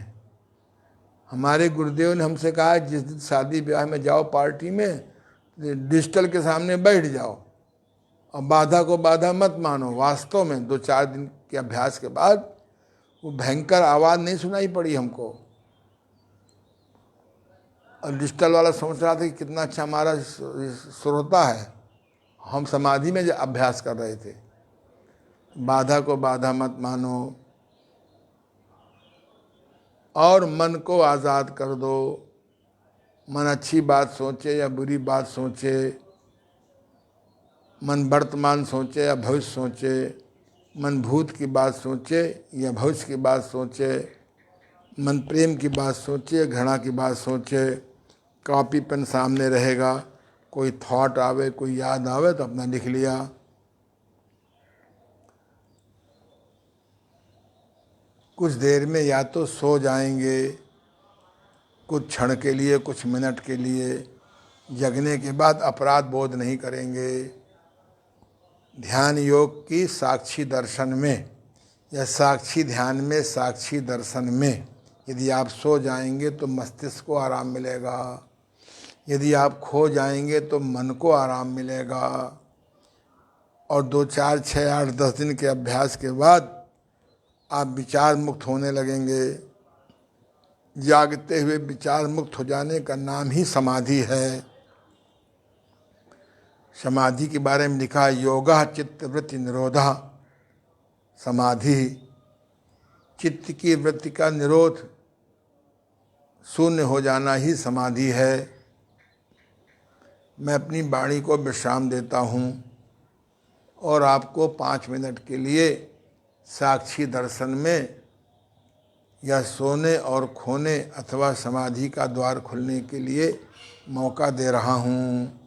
हमारे गुरुदेव ने हमसे कहा, जिस दिन शादी ब्याह में जाओ पार्टी में, डिजिटल के सामने बैठ जाओ और बाधा को बाधा मत मानो। वास्तव में 2-4 दिन के अभ्यास के बाद वो भयंकर आवाज़ नहीं सुनाई पड़ी हमको। और डिजिटल वाला सोच रहा था कि कितना अच्छा हमारा श्रोता है। हम समाधि में जो अभ्यास कर रहे थे। बाधा को बाधा मत मानो और मन को आज़ाद कर दो। मन अच्छी बात सोचे या बुरी बात सोचे, मन वर्तमान सोचे या भविष्य सोचे, मन भूत की बात सोचे या भविष्य की बात सोचे, मन प्रेम की बात सोचे या घृणा की बात सोचे। कॉपी पेन सामने रहेगा, कोई थॉट आवे, कोई याद आवे तो अपना लिख लिया। कुछ देर में या तो सो जाएंगे, कुछ क्षण के लिए, कुछ मिनट के लिए। जगने के बाद अपराध बोध नहीं करेंगे। ध्यान योग की साक्षी दर्शन में या साक्षी ध्यान में, साक्षी दर्शन में यदि आप सो जाएंगे तो मस्तिष्क को आराम मिलेगा। यदि आप खो जाएंगे तो मन को आराम मिलेगा। और 2, 4, 6, 8, 10 दिन के अभ्यास के बाद आप विचार मुक्त होने लगेंगे। जागते हुए विचार मुक्त हो जाने का नाम ही समाधि है। समाधि के बारे में लिखा है, योगा चित्त वृत्ति निरोधा समाधि। चित्त की वृत्ति का निरोध, शून्य हो जाना ही समाधि है। मैं अपनी वाणी को विश्राम देता हूँ और आपको 5 मिनट के लिए साक्षी दर्शन में या सोने और खोने अथवा समाधि का द्वार खुलने के लिए मौका दे रहा हूँ।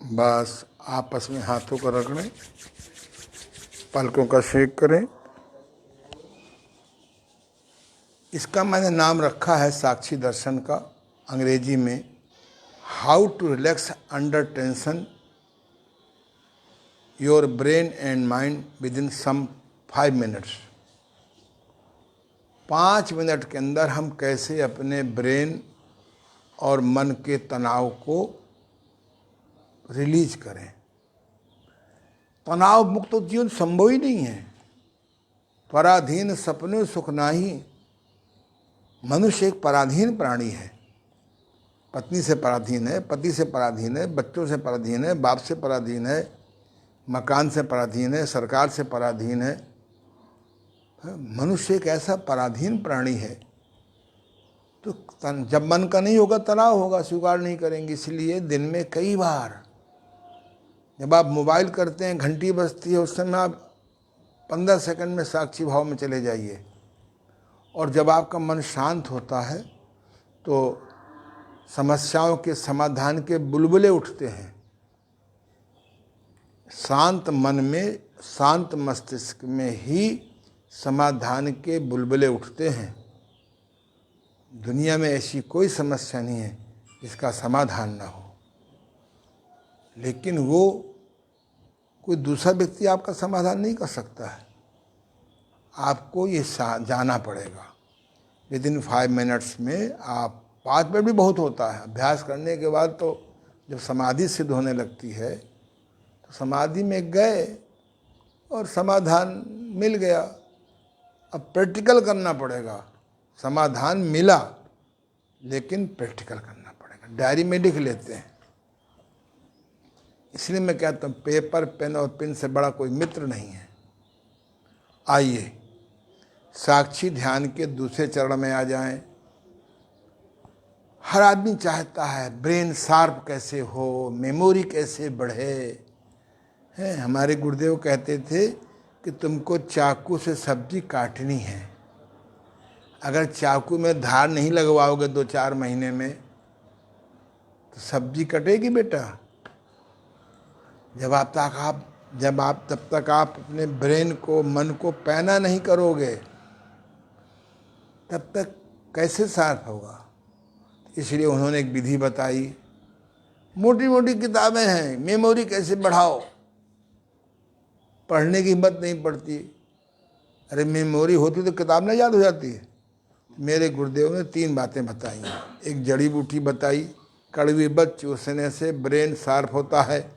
बस आपस में हाथों को रगड़ें, पलकों का शेक करें। इसका मैंने नाम रखा है साक्षी दर्शन का, अंग्रेजी में how to relax under tension your brain and mind within some 5 minutes. 5 minute के अंदर हम कैसे अपने ब्रेन और मन के तनाव को रिलीज करें। तनाव मुक्त तो जीवन संभव ही नहीं है। पराधीन सपने सुख नाही, मनुष्य एक पराधीन प्राणी है। पत्नी से पराधीन है, पति से पराधीन है, बच्चों से पराधीन है, बाप से पराधीन है, मकान से पराधीन है, सरकार से पराधीन है। मनुष्य एक ऐसा पराधीन प्राणी है। तो जब मन का नहीं होगा तनाव होगा, स्वीकार नहीं करेंगे। इसलिए दिन में कई बार जब आप मोबाइल करते हैं, घंटी बजती है, उस समय आप 15 सेकंड में साक्षी भाव में चले जाइए। और जब आपका मन शांत होता है तो समस्याओं के समाधान के बुलबुले उठते हैं। शांत मन में, शांत मस्तिष्क में ही समाधान के बुलबुले उठते हैं। दुनिया में ऐसी कोई समस्या नहीं है जिसका समाधान ना हो, लेकिन वो कोई दूसरा व्यक्ति आपका समाधान नहीं कर सकता है। आपको ये जाना पड़ेगा। विदिन 5 मिनट्स में आप, 5 मिनट भी बहुत होता है। अभ्यास करने के बाद तो जब समाधि सिद्ध होने लगती है तो समाधि में गए और समाधान मिल गया। अब प्रैक्टिकल करना पड़ेगा। समाधान मिला लेकिन प्रैक्टिकल करना पड़ेगा। डायरी में लिख लेते हैं। इसलिए मैं कहता हूँ पेपर, पेन और पेन से बड़ा कोई मित्र नहीं है। आइए साक्षी ध्यान के दूसरे चरण में आ जाएं। हर आदमी चाहता है ब्रेन शार्प कैसे हो, मेमोरी कैसे बढ़े। हैं, हमारे गुरुदेव कहते थे कि तुमको चाकू से सब्जी काटनी है। अगर चाकू में धार नहीं लगवाओगे 2-4 महीने में तो सब्जी कटेगी बेटा। तब तक आप अपने ब्रेन को, मन को पैना नहीं करोगे, तब तक कैसे शार्प होगा। इसलिए उन्होंने एक विधि बताई। मोटी मोटी किताबें हैं, मेमोरी कैसे बढ़ाओ। पढ़ने की हिम्मत नहीं पड़ती। अरे मेमोरी होती तो किताब नहीं याद हो जाती है। मेरे गुरुदेव ने 3 बातें बताई। एक जड़ी बूटी बताई, कड़वी बच चूसने से ब्रेन शार्प होता है।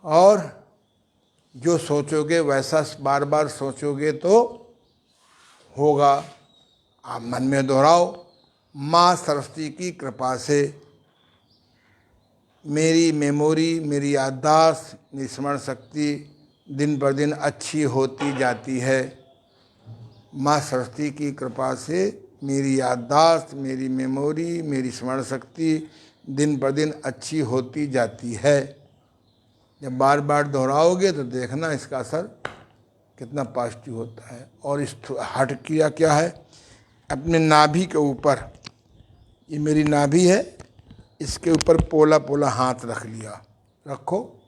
और जो सोचोगे वैसा बार बार सोचोगे तो होगा। आप मन में दोहराओ, माँ सरस्वती की कृपा से मेरी मेमोरी, मेरी याददाश्त, मेरी स्मरण शक्ति दिन पर दिन अच्छी होती जाती है। माँ सरस्वती की कृपा से मेरी याददाश्त, मेरी मेमोरी, मेरी स्मरण शक्ति दिन पर दिन अच्छी होती जाती है। जब बार बार दोहराओगे तो देखना इसका असर कितना पॉजिटिव होता है। और इस हठ क्रिया क्या है, अपने नाभि के ऊपर, ये मेरी नाभि है, इसके ऊपर पोला पोला हाथ रख लिया। रखो,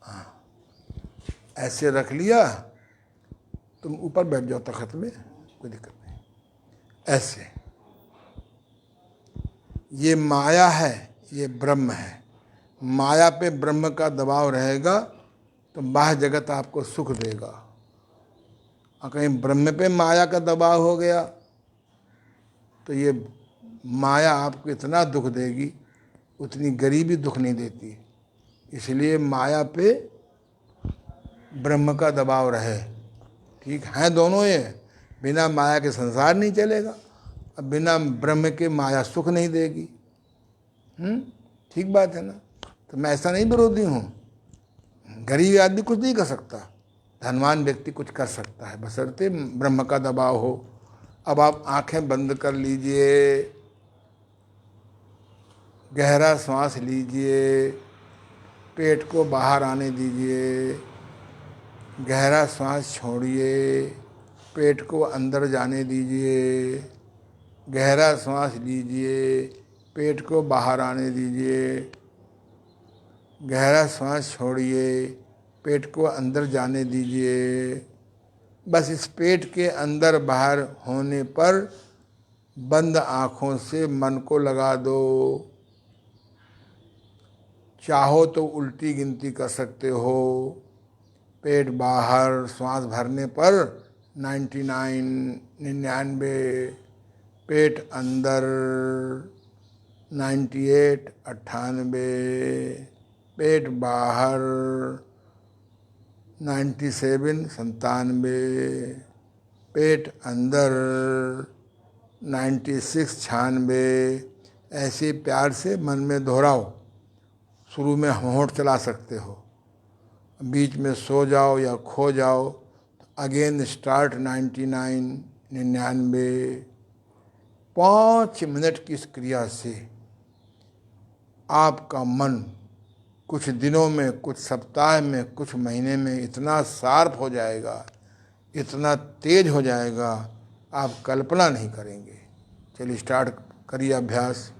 हाँ ऐसे रख लिया। तुम ऊपर बैठ जाओ तख्त में, कोई दिक्कत नहीं। ऐसे, ये माया है, ये ब्रह्म है। माया पे ब्रह्म का दबाव रहेगा तो बाह्य जगत आपको सुख देगा। और कहीं ब्रह्म पे माया का दबाव हो गया तो ये माया आपको इतना दुख देगी, उतनी गरीबी दुख नहीं देती। इसलिए माया पे ब्रह्म का दबाव रहे। ठीक है, दोनों ये। बिना माया के संसार नहीं चलेगा, अब बिना ब्रह्म के माया सुख नहीं देगी। ठीक बात है ना। तो मैं ऐसा नहीं विरोधी हूँ। गरीब आदमी कुछ नहीं कर सकता, धनवान व्यक्ति कुछ कर सकता है, बशर्ते ब्रह्म का दबाव हो। अब आप आंखें बंद कर लीजिए, गहरा सांस लीजिए, पेट को बाहर आने दीजिए, गहरा सांस छोड़िए, पेट को अंदर जाने दीजिए, गहरा सांस लीजिए, पेट को बाहर आने दीजिए, गहरा सांस छोड़िए, पेट को अंदर जाने दीजिए। बस इस पेट के अंदर बाहर होने पर बंद आँखों से मन को लगा दो। चाहो तो उल्टी गिनती कर सकते हो। पेट बाहर, श्वास भरने पर 99, पेट अंदर 98, 98, पेट बाहर 97, 97, पेट अंदर 96 96 ऐसे प्यार से मन में दोहराओ। शुरू में होंठ चला सकते हो, बीच में सो जाओ या खो जाओ। Again start 99 99। 5 मिनट की इस क्रिया से आपका मन कुछ दिनों में, कुछ सप्ताह में, कुछ महीने में इतना शार्प हो जाएगा, इतना तेज हो जाएगा, आप कल्पना नहीं करेंगे। चलिए स्टार्ट करिए अभ्यास।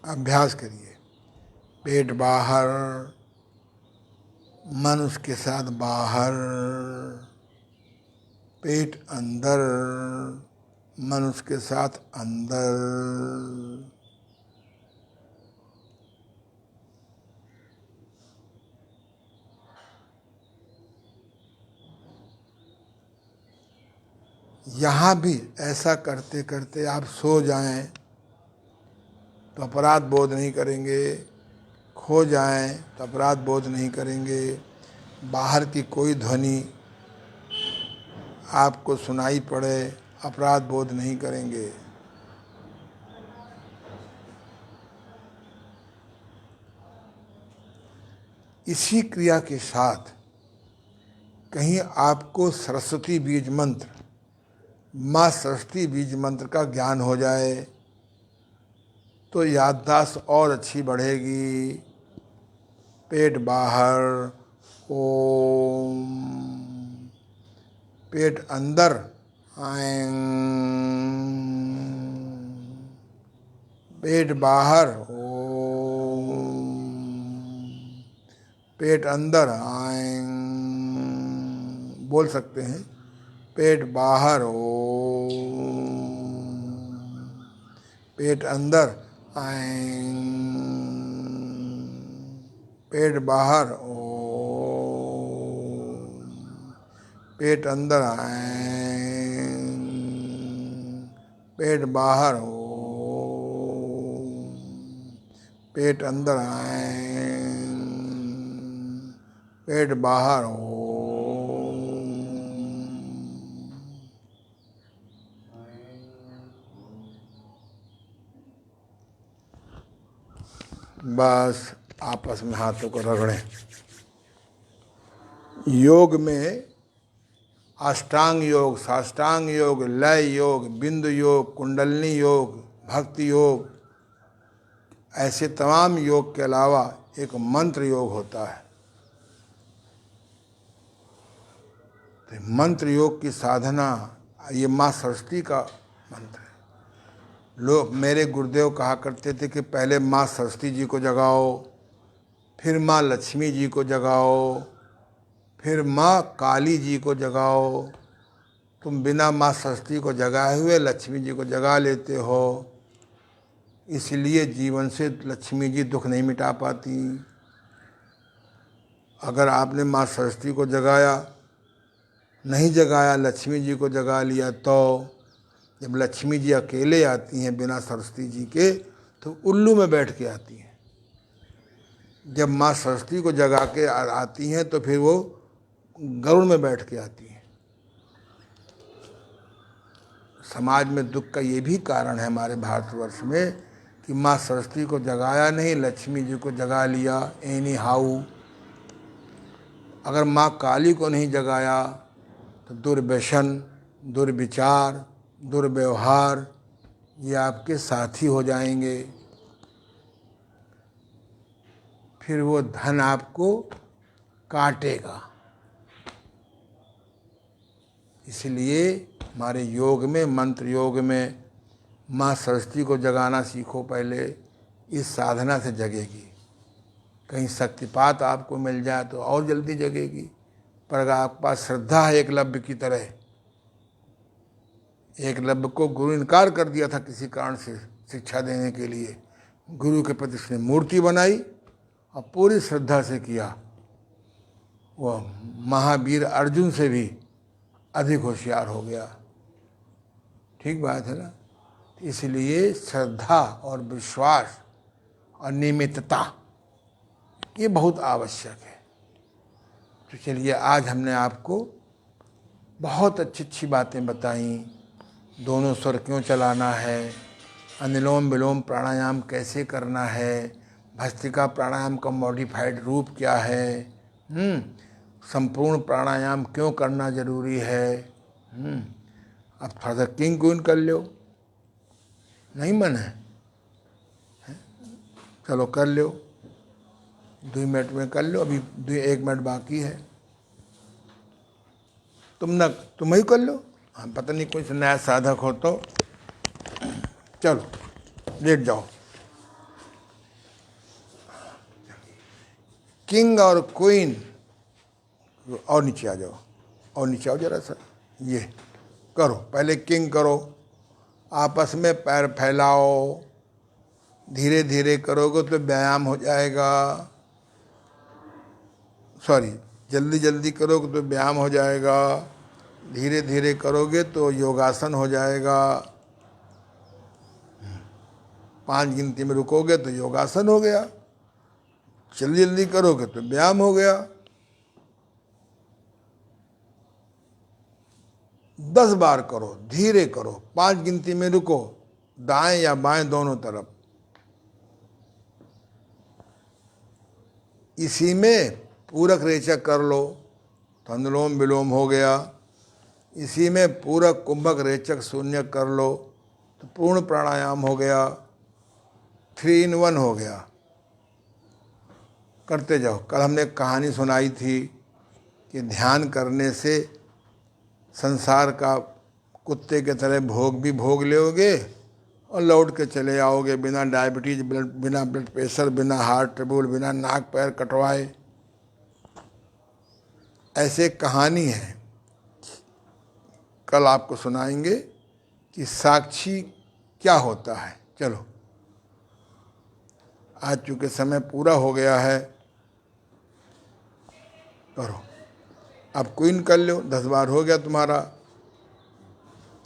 अभ्यास करिए। पेट बाहर, मन उसके साथ बाहर। पेट अंदर, मन उसके साथ अंदर। यहाँ भी ऐसा करते करते आप सो जाएं तो अपराध बोध नहीं करेंगे, खो जाएं तो अपराध बोध नहीं करेंगे। बाहर की कोई ध्वनि आपको सुनाई पड़े, अपराध बोध नहीं करेंगे। इसी क्रिया के साथ कहीं आपको सरस्वती बीज मंत्र, माँ सरस्वती बीज मंत्र का ज्ञान हो जाए तो याददाश्त और अच्छी बढ़ेगी। पेट बाहर ओम, पेट अंदर ऐं, पेट बाहर ओम, पेट अंदर ऐं। बोल सकते हैं पेट बाहर ओम, पेट अंदर ऐं, पेट बाहर ओम, पेट अंदर ऐं, पेट बाहर ओम, पेट अंदर ऐं, पेट बाहर ओम। बस आपस में हाथों को रगड़ें। योग में अष्टांग योग, साष्टांग योग, लय योग, बिंदु योग, कुंडलनी योग, भक्ति योग, ऐसे तमाम योग के अलावा एक मंत्र योग होता है। तो मंत्र योग की साधना, ये माँ सरस्वती का मंत्र है। लोग, मेरे गुरुदेव कहा करते थे कि पहले माँ सरस्वती जी को जगाओ, फिर माँ लक्ष्मी जी को जगाओ, फिर माँ काली जी को जगाओ। तुम बिना माँ सरस्वती को जगाए हुए लक्ष्मी जी को जगा लेते हो, इसलिए जीवन से लक्ष्मी जी दुख नहीं मिटा पाती। अगर आपने माँ सरस्वती को जगाया, नहीं जगाया, लक्ष्मी जी को जगा लिया, तो जब लक्ष्मी जी अकेले आती हैं बिना सरस्वती जी के तो उल्लू में बैठ के आती हैं। जब माँ सरस्वती को जगा के आती हैं तो फिर वो गरुड़ में बैठ के आती हैं। समाज में दुख का ये भी कारण है हमारे भारतवर्ष में कि माँ सरस्वती को जगाया नहीं, लक्ष्मी जी को जगा लिया एनी हाउ। अगर माँ काली को नहीं जगाया तो दुर्व्यसन, दुर्विचार, दुर्व्यवहार ये आपके साथी हो जाएंगे। फिर वो धन आपको काटेगा। इसलिए हमारे योग में, मंत्र योग में माँ सरस्वती को जगाना सीखो पहले, इस साधना से जगेगी। कहीं शक्तिपात आपको मिल जाए तो और जल्दी जगेगी। पर अगर आपके पास श्रद्धा है एकलव्य की तरह, एकलव्य को गुरु इनकार कर दिया था किसी कारण से शिक्षा देने के लिए, गुरु के प्रति उसने मूर्ति बनाई और पूरी श्रद्धा से किया। वह महावीर अर्जुन से भी अधिक होशियार हो गया। ठीक बात है ना। इसलिए श्रद्धा और विश्वास और नियमितता ये बहुत आवश्यक है। तो चलिए, आज हमने आपको बहुत अच्छी अच्छी बातें बताई। दोनों स्वर क्यों चलाना है, अनुलोम विलोम प्राणायाम कैसे करना है, भस्त्रिका प्राणायाम का मॉडिफाइड रूप क्या है, संपूर्ण प्राणायाम क्यों करना जरूरी है। अब थोड़ा सा किंग क्वीन कर लो, नहीं मन है? चलो कर लो, 2 मिनट में कर लो, अभी 1 मिनट बाकी है। तुम ही कर लो। हाँ, पता नहीं कोई नया साधक हो तो चलो लेट जाओ। किंग और क्वीन, और नीचे आ जाओ, और नीचे आओ जरा सा। ये करो, पहले किंग करो, आपस में पैर फैलाओ। धीरे धीरे करोगे तो व्यायाम हो जाएगा। सॉरी, जल्दी जल्दी करोगे तो व्यायाम हो जाएगा। धीरे धीरे करोगे तो योगासन हो जाएगा। 5 गिनती में रुकोगे तो योगासन हो गया। जल्दी जल्दी करोगे तो व्यायाम हो गया। 10 बार करो, धीरे करो, 5 गिनती में रुको, दाएं या बाएं दोनों तरफ। इसी में पूरक रेचक कर लो तो अनुलोम विलोम हो गया। इसी में पूरक कुंभक रेचक शून्य कर लो तो पूर्ण प्राणायाम हो गया। 3 in 1 हो गया। करते जाओ। कल हमने एक कहानी सुनाई थी कि ध्यान करने से संसार का कुत्ते के तरह भोग भी भोग लोगे और लौट के चले आओगे, बिना डायबिटीज, बिना ब्लड प्रेशर, बिना हार्ट ट्रबल, बिना नाक पैर कटवाए। ऐसे कहानी है, कल आपको सुनाएंगे कि साक्षी क्या होता है। चलो, आज चूंकि समय पूरा हो गया है, करो। अब क्वीन कर लो, 10 बार हो गया तुम्हारा।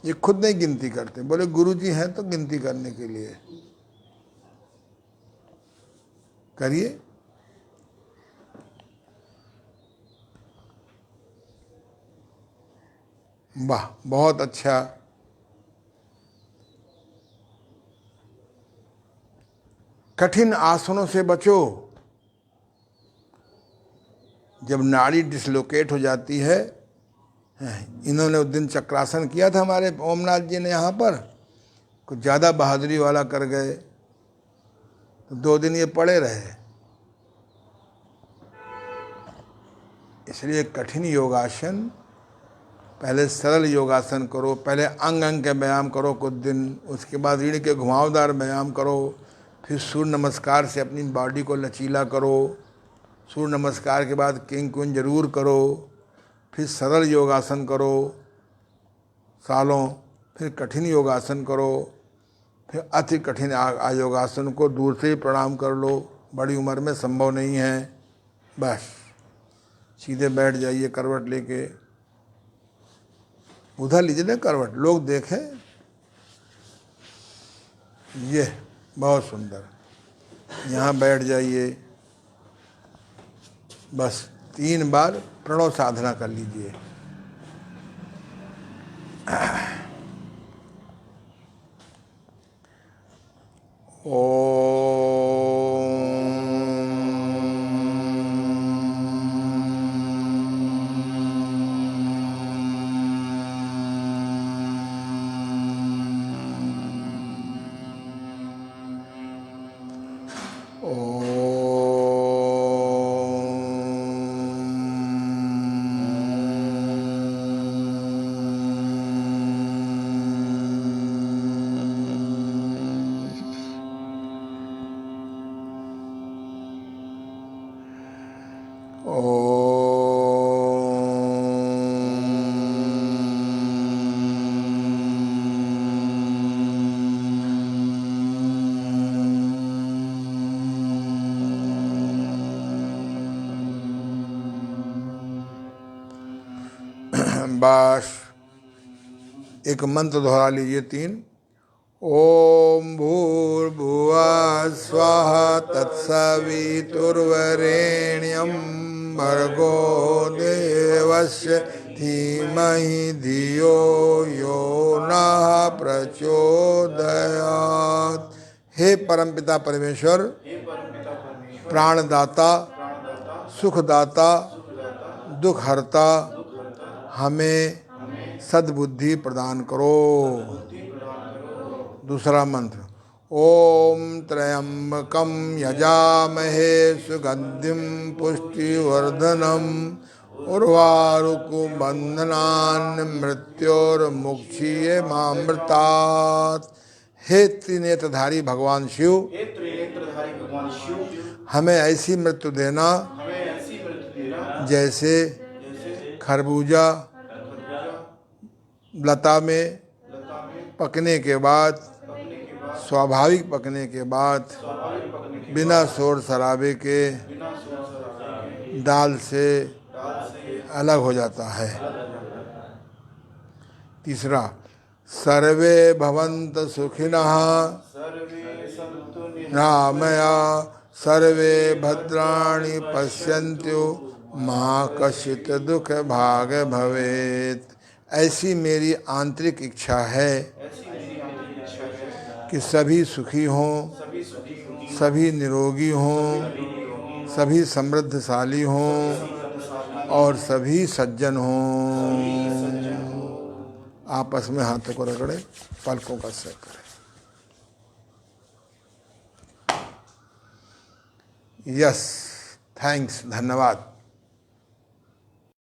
ये खुद नहीं गिनती करते, बोले गुरुजी हैं तो गिनती करने के लिए। करिए। वाह, बहुत अच्छा। कठिन आसनों से बचो। जब नाड़ी डिसलोकेट हो जाती है, इन्होंने उस दिन चक्रासन किया था हमारे ओमनाथ जी ने यहाँ पर, कुछ ज़्यादा बहादुरी वाला कर गए तो 2 दिन ये पड़े रहे। इसलिए कठिन योगासन, पहले सरल योगासन करो, पहले अंग अंग के व्यायाम करो कुछ दिन, उसके बाद रीढ़ के घुमावदार व्यायाम करो, फिर सूर्य नमस्कार से अपनी बॉडी को लचीला करो, सूर्य नमस्कार के बाद किंग क्वीन जरूर करो, फिर सरल योगासन करो सालों, फिर कठिन योगासन करो, फिर अति कठिन योगासन को दूर से ही प्रणाम कर लो। बड़ी उम्र में संभव नहीं है। बस सीधे बैठ जाइए करवट लेके, उधर लीजिए ना करवट, लोग देखें। ये बहुत सुंदर, यहाँ बैठ जाइए। बस 3 बार प्रणव साधना कर लीजिए। बस एक मंत्र दोहरा लीजिए 3। ओम भूर्भुवः स्वः तत्सवितुर्वरेण्यं भर्गो देवस्य धीमहि धियो यो नः प्रचोदयात्। हे परमपिता परमेश्वर, प्राणदाता, सुखदाता, दुखहर्ता, हमें सद्बुद्धि प्रदान करो। दूसरा मंत्र, ओम त्र्यंबकं यजामहे सुगंधिं पुष्टिवर्धनम् उर्वारुकबन्धनान् मृत्योर्मुक्षीयमामृतात्। हे त्रिनेत्रधारी भगवान शिव, हमें ऐसी मृत्यु देना जैसे खरबूजा लता में पकने के बाद, स्वाभाविक पकने के बाद बिना शोर शराबे के दाल से अलग हो जाता है। तीसरा, सर्वे भवन्तु सुखिनः रामया सर्वे भद्राणि पश्यन्तु मा कश्चित् दुख भाग भवेत्। ऐसी मेरी आंतरिक इच्छा है कि सभी सुखी हों, सभी निरोगी हों, सभी समृद्धशाली हों और सभी सज्जन हों। आपस में हाथों को रगड़े, पलकों का सेक करें। यस, थैंक्स, धन्यवाद।